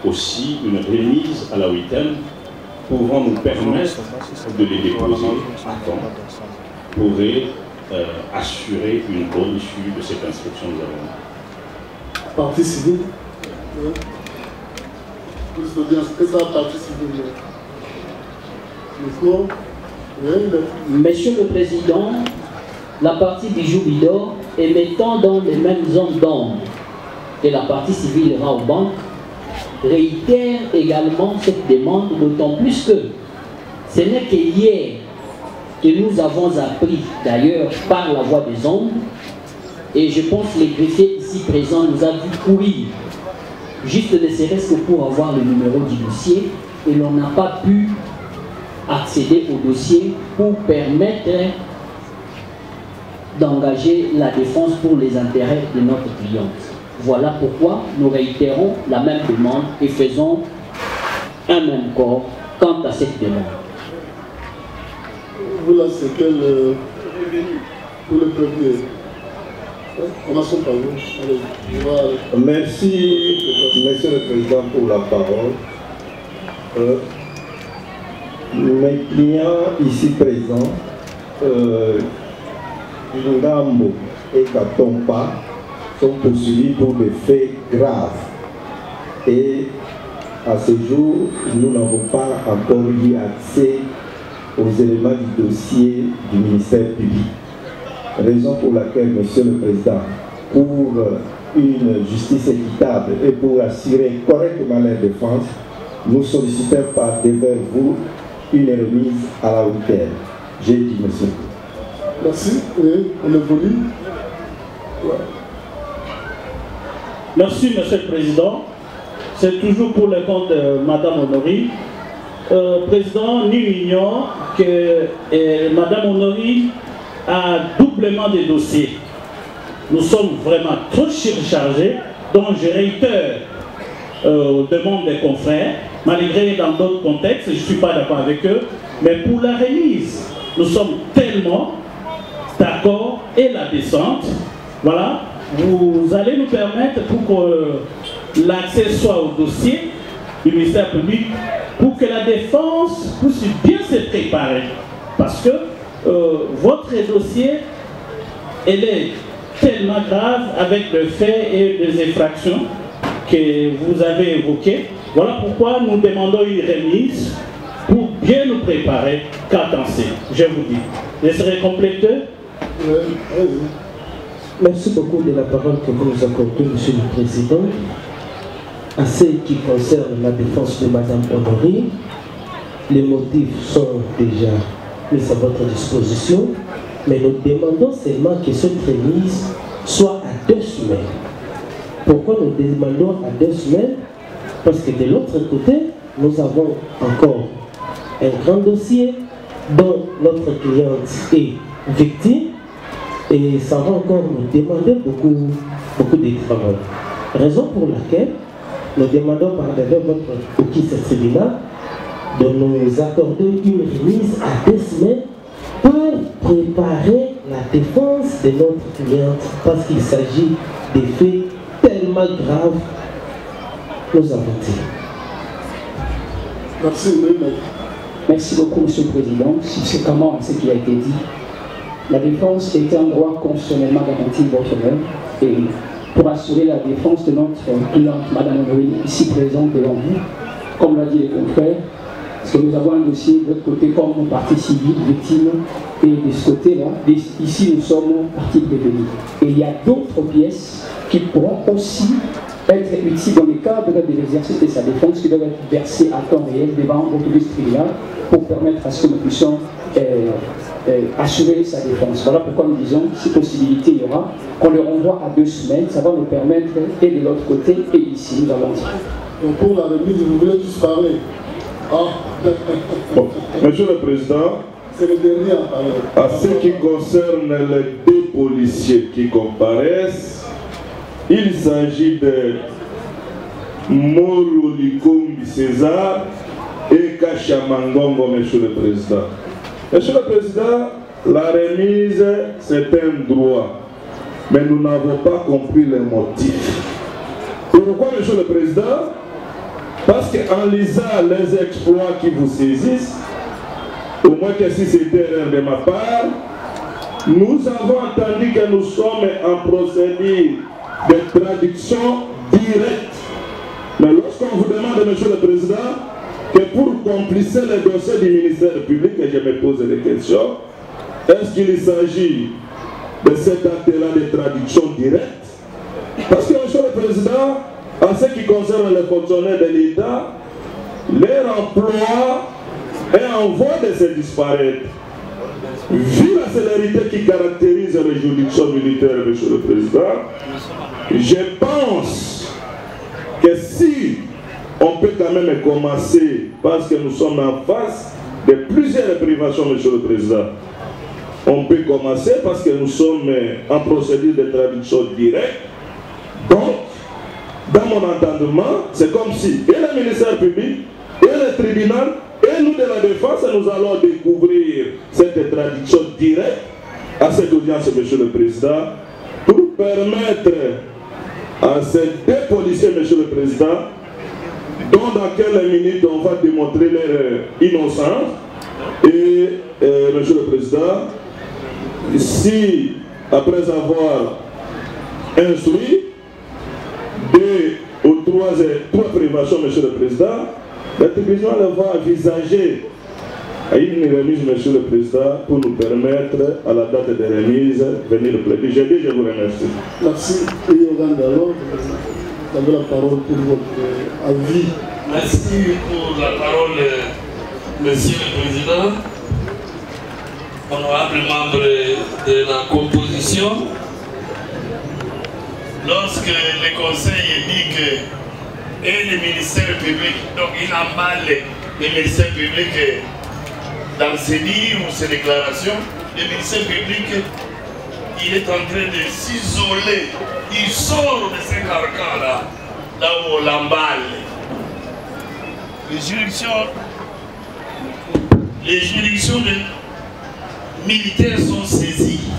Aussi, une remise à la huitaine pouvant nous permettre de les déposer à temps pourrait assurer une bonne issue de cette instruction que nous avons. Partie civile. Partie civile. Monsieur le Président, la partie du Joubidor, émettant dans les mêmes zones d'ombre que la partie civile Raobank, réitère également cette demande, d'autant plus que ce n'est que hier que nous avons appris, d'ailleurs par la voix des ondes, et je pense que les greffiers ici présents nous a vu courir, juste ne serait-ce que pour avoir le numéro du dossier, et l'on n'a pas pu accéder au dossier pour permettre d'engager la défense pour les intérêts de notre cliente. Voilà pourquoi nous réitérons la même demande et faisons un même corps quant à cette demande. Vous là, c'est quel pour le premier. Commençons par vous. Allez, merci, Monsieur le Président, pour la parole. Mes clients ici présents, Ngambo et Katompa, sont poursuivis pour des faits graves. Et à ce jour, nous n'avons pas encore eu accès aux éléments du dossier du ministère public. Raison pour laquelle, Monsieur le Président, pour une justice équitable et pour assurer correctement la défense, nous sollicitons par devers vous une remise à la hauteur. J'ai dit, monsieur. Merci. Oui, on évolue. Ouais. Merci, Monsieur le Président. C'est toujours pour le compte de Madame Honorine. Président, nous ignorons que Madame Honorine a doublement des dossiers. Nous sommes vraiment trop surchargés, donc je réitère aux demandes des confrères, malgré dans d'autres contextes, je ne suis pas d'accord avec eux, mais pour la remise, nous sommes tellement d'accord et la descente, voilà, vous allez nous permettre pour que l'accès soit au dossier du ministère public, pour que la défense puisse bien se préparer, parce que votre dossier, elle est tellement grave avec le fait et des infractions que vous avez évoquées. Voilà pourquoi nous demandons une remise pour bien nous préparer qu'à danser. Je vous dis. Je serai complété. Merci beaucoup de la parole que vous nous accordez, Monsieur le Président. À ce qui concerne la défense de Madame Honorine, les motifs sont déjà mis à votre disposition, mais nous demandons seulement que cette remise soit à 2 semaines. Pourquoi nous demandons à 2 semaines? Parce que de l'autre côté, nous avons encore un grand dossier dont notre cliente est victime et ça va encore nous demander beaucoup de travail. Raison pour laquelle nous demandons par devant votre office tribunal de nous accorder une remise à 2 semaines pour préparer la défense de notre cliente parce qu'il s'agit de faits tellement graves, nous avons dit. Merci, Merci beaucoup, Monsieur le Président. Subséquemment à ce qui a été dit, la défense est un droit constitutionnellement garanti votre honneur et pour assurer la défense de notre cliente, Madame Honorine, ici présente devant vous, comme l'a dit les confrères, parce que nous avons un dossier de l'autre côté comme partie civile, victime, et de ce côté-là, ici nous sommes partie prévenue. Et il y a d'autres pièces qui pourront aussi être utiles dans le cadre de l'exercice de sa défense, qui doivent être versées à temps réel devant votre tribunal pour permettre à ce que nous puissions assurer sa défense. Voilà pourquoi nous disons, si possibilité il y aura, qu'on le renvoie à 2 semaines, ça va nous permettre, et de l'autre côté, et ici, nous allons dire. Donc pour la remise, vous voulez tous parler. Bon, Monsieur le Président, c'est le dernier à parler. À ce qui concerne les 2 policiers qui comparaissent, il s'agit de Molo Likombi César et Kachamangongo, Monsieur le Président. Monsieur le Président, la remise, c'est un droit, mais nous n'avons pas compris les motifs. Pourquoi, Monsieur le Président? Parce qu'en lisant les exploits qui vous saisissent, au moins que si c'était erreur de ma part, nous avons entendu que nous sommes en procédure de traduction directe. Mais lorsqu'on vous demande, Monsieur le Président, que pour complisser les dossiers du ministère public, et je me pose des questions, est-ce qu'il s'agit de cet acte-là de traduction directe? Parce que, Monsieur le Président, en ce qui concerne les fonctionnaires de l'État, leur emploi est en voie de se disparaître. Vu la célérité qui caractérise les juridictions militaires, Monsieur le Président, je pense que si on peut quand même commencer, parce que nous sommes en face de plusieurs privations, Monsieur le Président, on peut commencer parce que nous sommes en procédure de traduction directe. Donc, dans mon entendement, c'est comme si et le ministère public, et le tribunal, et nous de la défense, nous allons découvrir cette traduction directe à cette audience, Monsieur le Président, pour permettre à ces 2 policiers, Monsieur le Président, dont dans quelques minutes on va démontrer leur innocence, et Monsieur le Président, si après avoir instruit 2 ou 3 privations, Monsieur le Président, le tribunal va envisager une remise, Monsieur le Président, pour nous permettre, à la date de remise, venir plaider. Je vous remercie. Merci. Et alors, vous avez la parole pour votre avis. Merci pour la parole, Monsieur le Président, honorable membre de la composition. Lorsque le Conseil dit que et le ministère public, donc il emballe le ministère public dans ses livres ou ses déclarations, le ministère public, il est en train de s'isoler, il sort de ces carcans-là, là où on l'emballe. Les juridictions militaires sont saisies,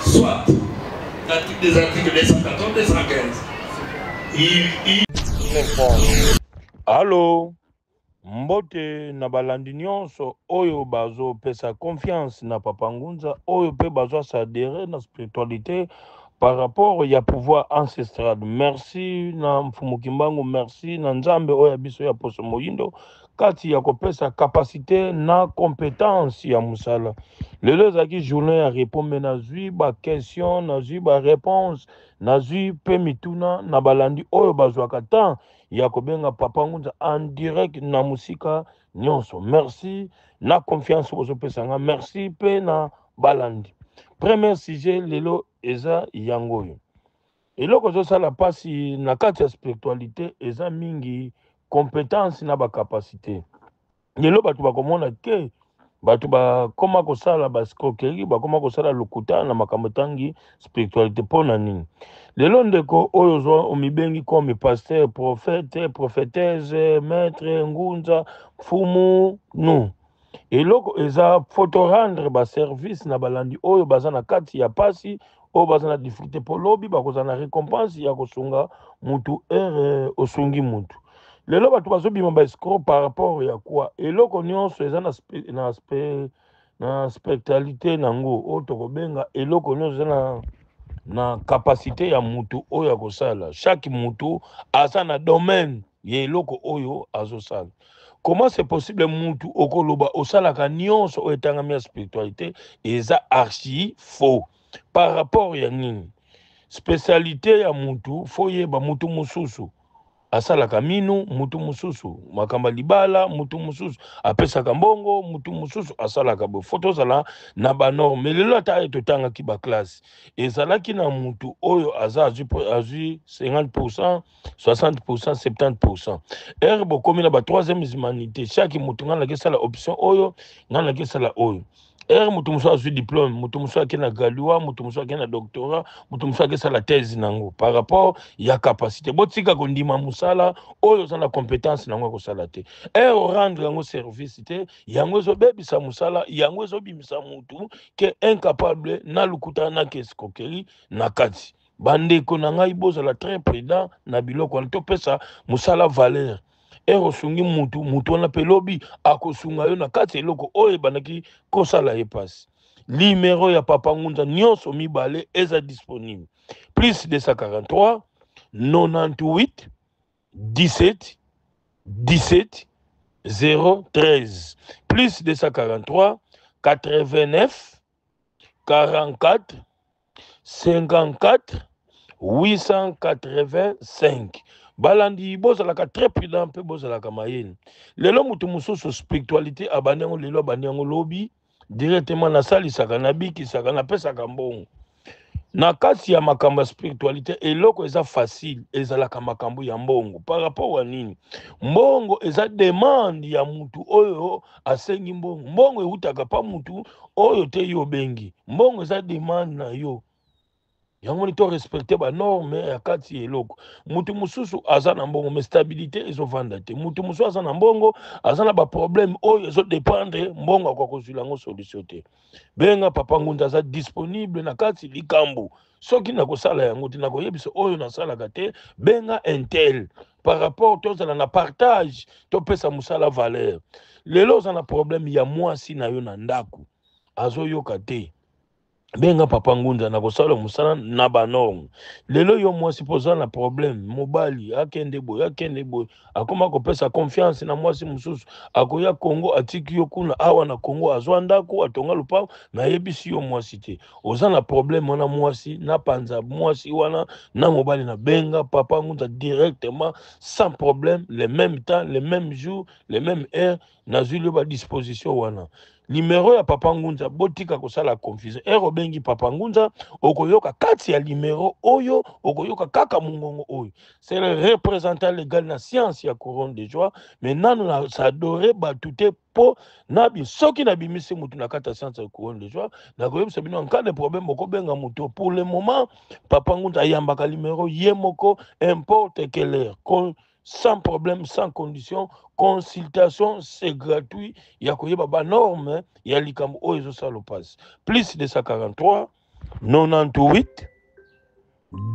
soit des articles 214, 215. Allô, mbote na balandi nyonso oyo bazo pesa confiance na Papa Ngunza, oyo pe bazo s'adhérer na spiritualité par rapport ya pouvoir ancestral. Merci na Mfumukimbangu, merci na Nzambe oya biso ya poso moyindo kati ya kopesa capacité na compétence ya musala. Lelo ezaki journée ya répondre na zui ba question na zui ba réponse na zui pe mituna na balandi oyo bazwaka temps ya kobenga Papa Ngunza en direct na musika nyonso. Merci na confiance bozopesanga, merci pe na balandi. Premier sujet lelo eza yangoyo. Eloko zosala pasi na kati ya spiritualité eza mingi compétence na ba capacité. Lelo batu bakomona ke batu bakoma kosala baskokeri bakoma kosala lokuta na makambo tangi spiritualité pona nini. Lelo ndeko oyo zo omibengi comme pasteur, prophète, prophétesse, maître, ngunza, fumu, non. Eloko eza photo rendre ba service na balandi oyo baza na kati ya pasi oyo baza na difficulté po lobi bakoza na récompense ya kosunga mutu osungi mutu. Lelo batu bazobima ba escroc par rapport ya kwa eloko nyonso eza na spectalité nango oyo tokobenga eloko nyonso eza na capacité ya mutu oyo ya kosala. Chaque mutu asa na domaine ya eloko oyo azosala. Comment c'est possible mutu okoloba osalaka nyonso oyo etangami ya spiritualité eza archi faux par rapport ya nini? Spécialité ya mutu foyeba mutu mususu asalaka minu mutu mususu makamba libala mutu mususu apesaka mbongo mutu mususu asalaka bo photo zala na ba norme lelo ata totangaki ba classe ezalaki na mutu oyo azui 50% 60% 70% erbo komi na ba troisième humanité chaque mutu ngana kesala option oyo ngana kesala oyo mutu musu azui diplôme mutu musu akena galua mutu musu akena doctorat mutu musu akesala thèse nango par rapport ya capacité botika kondima musala oyo za na compétence nango kosala te rendre yango service te yango ezobebisa musala yango ezobimisa mutu ke incapable na lukuta na escroquerie na kati bandeko na ngai bozala très prudent na biloko wana topesa musala valeur osungi mutu wana pe lobi akosunga yo na kati eloko oyo ebandaki kosala ye pasi. Numéro ya Papa Ngunza nyonso mibale eza disponible. Plus 243 98 17 17 013. Plus 243 89 44 54 885. Balandi bozalaka très prudent pe bozalaka mayeni. Lelo mutu mususu spiritualité abanyango lelo abanyango lobi directement na salisaka na bikisaka na pesaka mbongo. Na kasi ya makambo spiritualité eloko eza facile ezalaka makambo ya mbongo par rapport wa nini? Mbongo eza demande ya mutu oyo asengi mbongo. Mbongo eutaka pa mutu oyo te yo bengi. Mbongo eza demande na yo. Yango ni to respecter ba norme ya kati eloko. Mutu mususu azana mbongo mais stabilité ezovanda te. Mutu mususu azana mbongo azana ba problème oyo ezo dépendre mbongo akokozula ngo solution te. Benga Papa Ngunza za disponible na kati likambo. Soki na kosala yango te na koyebisa oyo na sala kate benga intel par rapport tozala na partage to pesa musala valeur. Lelo zana problème ya mwasi na yo na ndaku. Azo yoka te. Benga Papa Ngunza na kosala musala na banorme. Lelo yo mwasi poza na problème mobali akende boy akoma kopesa confiance na mwasi mususu akoya Congo atiki yo kuna awa na Congo azwanda ko atonga lupa na yebisi yo mwasi te oza na problème na mwasi na panza mwasi wana na mobali na benga Papa Ngunza directement sans problème les mêmes temps les mêmes jours les mêmes heures na zuli ba disposition wana. Numéro ya Papa Ngunza botika kosala confusion bengi Papa Ngunza okoyoka kati ya numéro oyo okoyoka kaka mungongo oyo c'est le représentant légal na science ya couronne de joie mais nanu na s'adorer batute po nabi soki na bimisi mutu na kata science ya couronne de joie na koyebisa bino en cas de problème okobenga mutu pour le moment Papa Ngunza yambaka numéro yemoko importe quelle heure sans problème, sans condition, consultation, c'est gratuit. Il y a ba norme, il y a l'ikam oezo salopas. Plus 243 98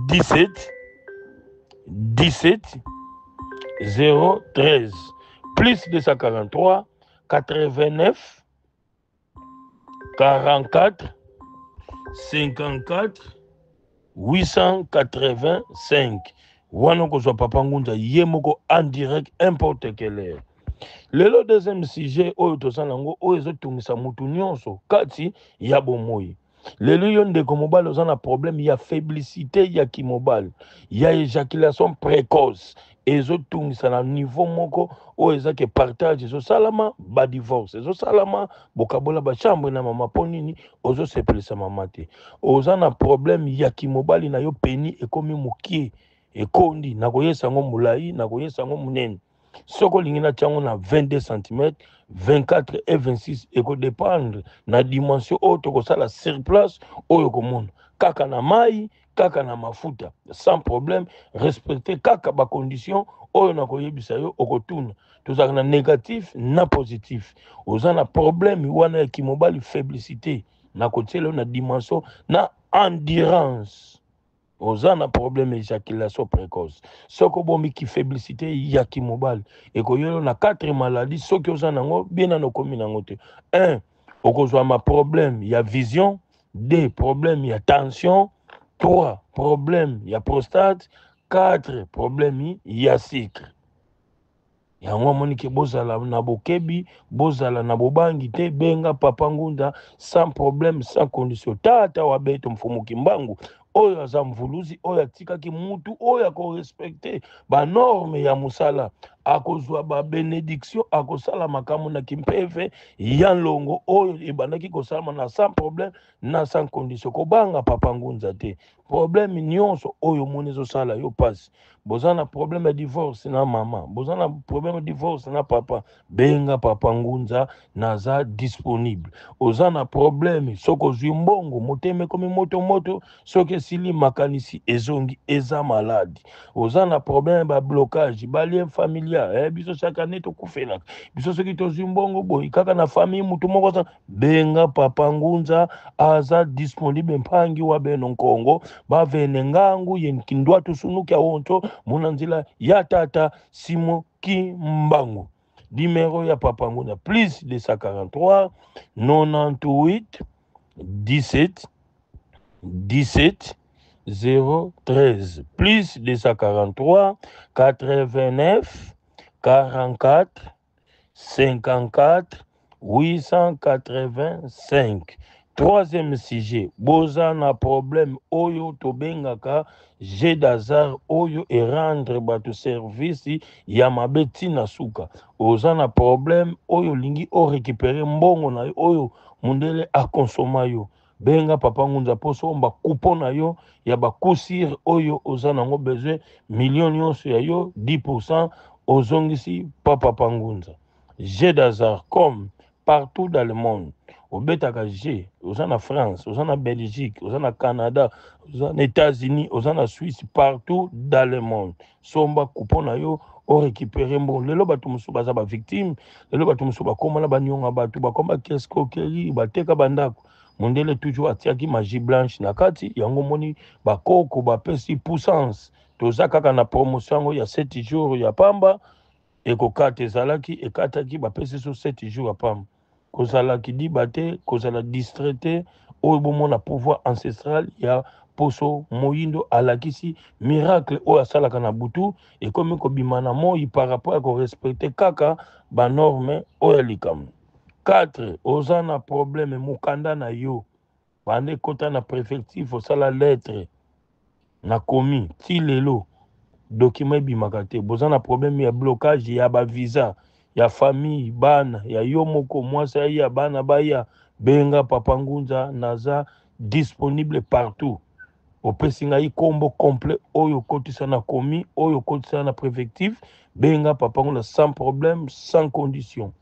17 17 013. Plus 243 89 44 54 885 wana kozwa Papa Ngunza ye moko en direct n'importe quelle heure. Le deuxième sujet oyo tozana ngo oyo ezotungisa mutu nyonso kati ya bomoi. Lelo yo ndeko mobali oza na problème ya faiblessité ya kimobali ya éjaculation précoce ezotungisa na niveau moko oyo ezake partage ezosalama ba divorce ezosalama bokabola ba chambre na mama ponini ozosepelisa mama te oza na problème ya kimobali na yo peni ekomi mokie ekondi na koyesa ngo mulai na koyesa ngo munene soko lingina tiango na 22 cm 24 et 26 eko dépendre na dimension auto ko sala sur place oyo komona kaka na mai kaka na mafuta sans problème respecter kaka ba condition oyo na koyebisa yo okotuna tozaka na négatif na positif oza na problème wana ya kimobali faiblessité na kotiela na dimension na endurance oza na problème éjaculation précoce soko bombi ki faiblessité ya kimobali ekoyelo na 4 maladies soki oza nango bien na komi nango te 1 okozwa ma problème ya vision 2 problème ya tension 3 problème ya prostate 4 problème ya sucre yango monike bozala na bokebi bozala na bobangi te benga Papa Ngunza sans problème sans condition tata wa beto mfumuki mbangu oyo aza mvuluzi oyo atikaki mutu oyo akorespecte banorme ya musala akozwa babenediction akosala makambo na kimpefe ya longo oyo ebandaki kosalama na sans problème na sans condition kobanga Papa Ngunza te problème nyonso oyo moni ezosala yo pasi boza na problème ya divorce na mama boza na problème ya divorce na papa benga Papa Ngunza naza disponible oza na problème soko ozwi mbongo moteme komi moto soki esili makanisi ezongi eza maladi oza na problème ba blocage ba lien familial biso chaque année tokufelaka biso soki tozwi mbongo boy kaka na famille mutu moko benga Papa Ngunza aza disponible mpangi wa beno Kongo ba vene ngangu yenkindwa tusunuki awonto munanzila ya tata Simo Kimbangu numéro ya Papa Ngunza plus 243 98 17 17 013 plus 243 89 44 54 885. Troisième sujet, boza na problème oyo tobengaka jet d'hasard oyo et rendre bato service ya mabeti na suka. Oza na problème oyo lingi o récupérer mbongo na oyo mundele a consomma yo. Benga Papa Ngunza poso mba coupon na yo ya ba kusir oyo oza nango besoin million nyonso ya yo 10% ozongisi Papa Ngunza. Jet d'hasard comme partout dans le monde. Au Betaka G, aux en France, aux en Belgique, aux en Canada, aux en États-Unis, aux en Suisse, partout dans le monde. Somba coupon na yo, o récupérer bon. Le batu musu baza ba victime, le batu musu ba koma na ba nyonga batu ba koma escroquerie, ba teka bandako. Mondele toujours atiaki magie blanche na kati, yango moni ba koko ba pesi puissance. Toza kaka na promotion ya 7 jours ya pamba, eko kate zalaki e kataki ba pesi sur 7 jours ya pamba. Kozala ki di bate, kozala distraité, oyo bomona pouvoir ancestral ya poso moyindo alakisi miracle oyo asalaka na butu et comme ko bimana moi par rapport à ko respecter kaka ba norme oyo likam. 4 ozana problème mukanda na yo bande kota na préfectif osala lettre na komi ti lelo document bimaka te bozana problème ya blocage ya ba visa ya famille bana ya yo moko mwasa ya bana baya benga Papa Ngunza naza disponible partout opesi ngai kombo complet oyo kotisa na komi oyo kotisa na préfectif benga Papa Ngunza sans problème sans condition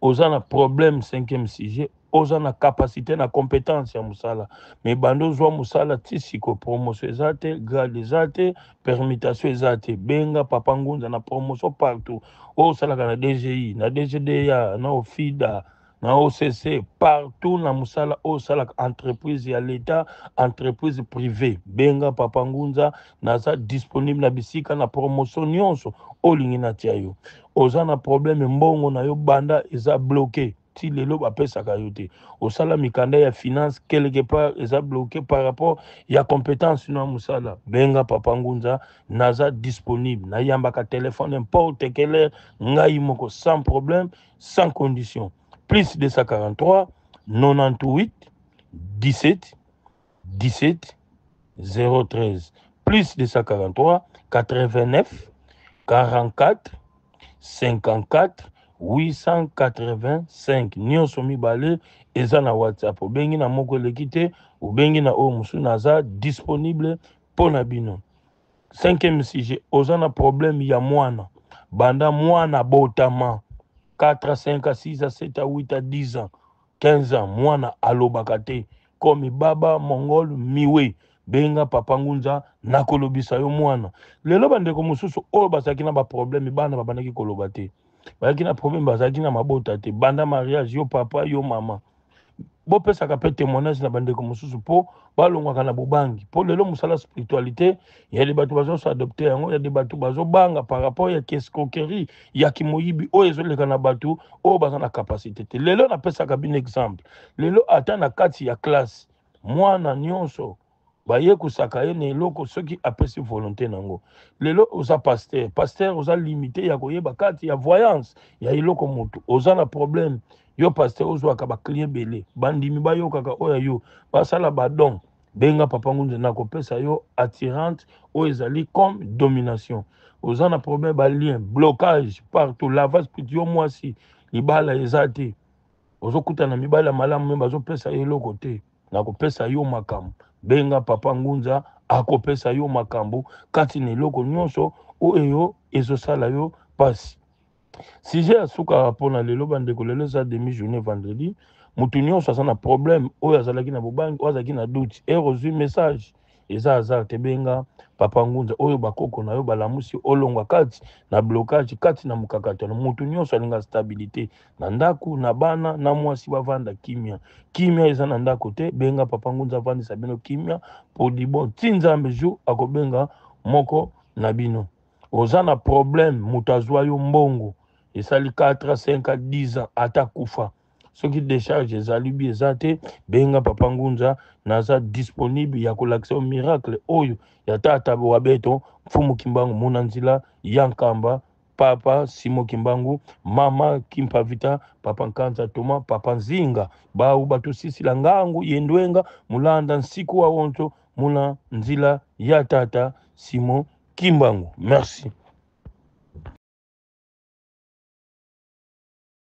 oza na problème 5e sujet oza na capacité na compétence ya musala mais bando zwa musala tisiko promotion ezate grade ezate permutation ezate benga Papa Ngunza na promotion partout o salaka na DGI na DGDA na OFIDA na OCC partout na musala o salaka entreprise ya l'état entreprise privée benga Papa Ngunza naza disponible na bisika na promotion nyonso olingi na tia yo oza na problème mbongo na yo banda eza bloqué ti lelo bapesaka yo te osala mikanda ya finance quelque part eza bloqué par rapport ya compétence no musala benga papa Ngunza naza disponible nayambaka téléphone n'importe quelle heure ngai moko sans problème sans condition plus 243 98 17 17 013 plus 243 89 44 54 885 nyonso mibale eza na WhatsApp obengi na moko eleki te obengi na oyo mosusu naza disponible mpo na bino. 5e sujet oza na problème ya mwana banda mwana botama 4 5 6 7 8 10 ans 15 ans mwana alobaka te komi baba mongol miwe benga papa Ngunza nakolobisa yo mwana lelo bandeko mosusu oyo bazalaki na baproblème bana babandaki koloba te bazalaki na problème bazalaki na mabota te banda mariage yo papa yo mama bopesaka pe témoignage na bandeko mosusu mpo balongwaka na bobangi mpo lelo mosala spiritualité ya de bato bazoso adopte yango ya de bato bazobanga par rapport ya escroquerie ya kimoyibi oyo ezoleka na bato oyo baza na capacité te lelo napesaka bino exemple lelo ata na kati ya classe mwana nyonso bayekusaka ye na eloko soki apesi volonté nango lelo oza pasteur oza limité ya koyeba kati ya voyance ya eloko motu oza na problème yo pasteur ozwaka baclient bele bandimi bayokaka oyo yo basala badon benga papa Ngunza nakopesa yo attirante oyo ezali comme domination oza na problème balien blocage partout lavage spirituel yo mwasi libala eza te ozokutana mibala malamu me bazopesa ye eloko te nakopesa yo makambo benga papa Ngunza akopesa yo makambo kati na eloko nyonso oyo ezosala yo pasi. Sujet ya suka mpona lelo bandeko lelo eza demi journée vendredi mutu nyonso aza na problème oyo azalaki na bobangi oyo azalaki na doute erozwi message eza hasard te benga papa Ngunza oyo bakoko na yo balamusi olongwa kati na blocage kati na mukakatano mutu nyonso alinga stabilité na ndako na bana na mwasi bavanda kimia eza na ndako te benga papa Ngunza avandisa bino kimia podi bon ti nzambe jour akobenga moko na bino oza na problème mutu azwa yo mbongo esali 4 5 10 ans ata kufa soki décharge ezali bi eza te benga papa Ngunza naza disponible ya kolakisa miracle oyo ya tata wabeto mfumu Kimbangu muna nzila ya Nkamba papa Simo Kimbangu mama Kimpavita papa Nkanza Toma papa Nzinga bau batu sisi la ngangu yendwenga mulanda nsiku wa wonto muna nzila ya tata Simo Kimbangu. Merci.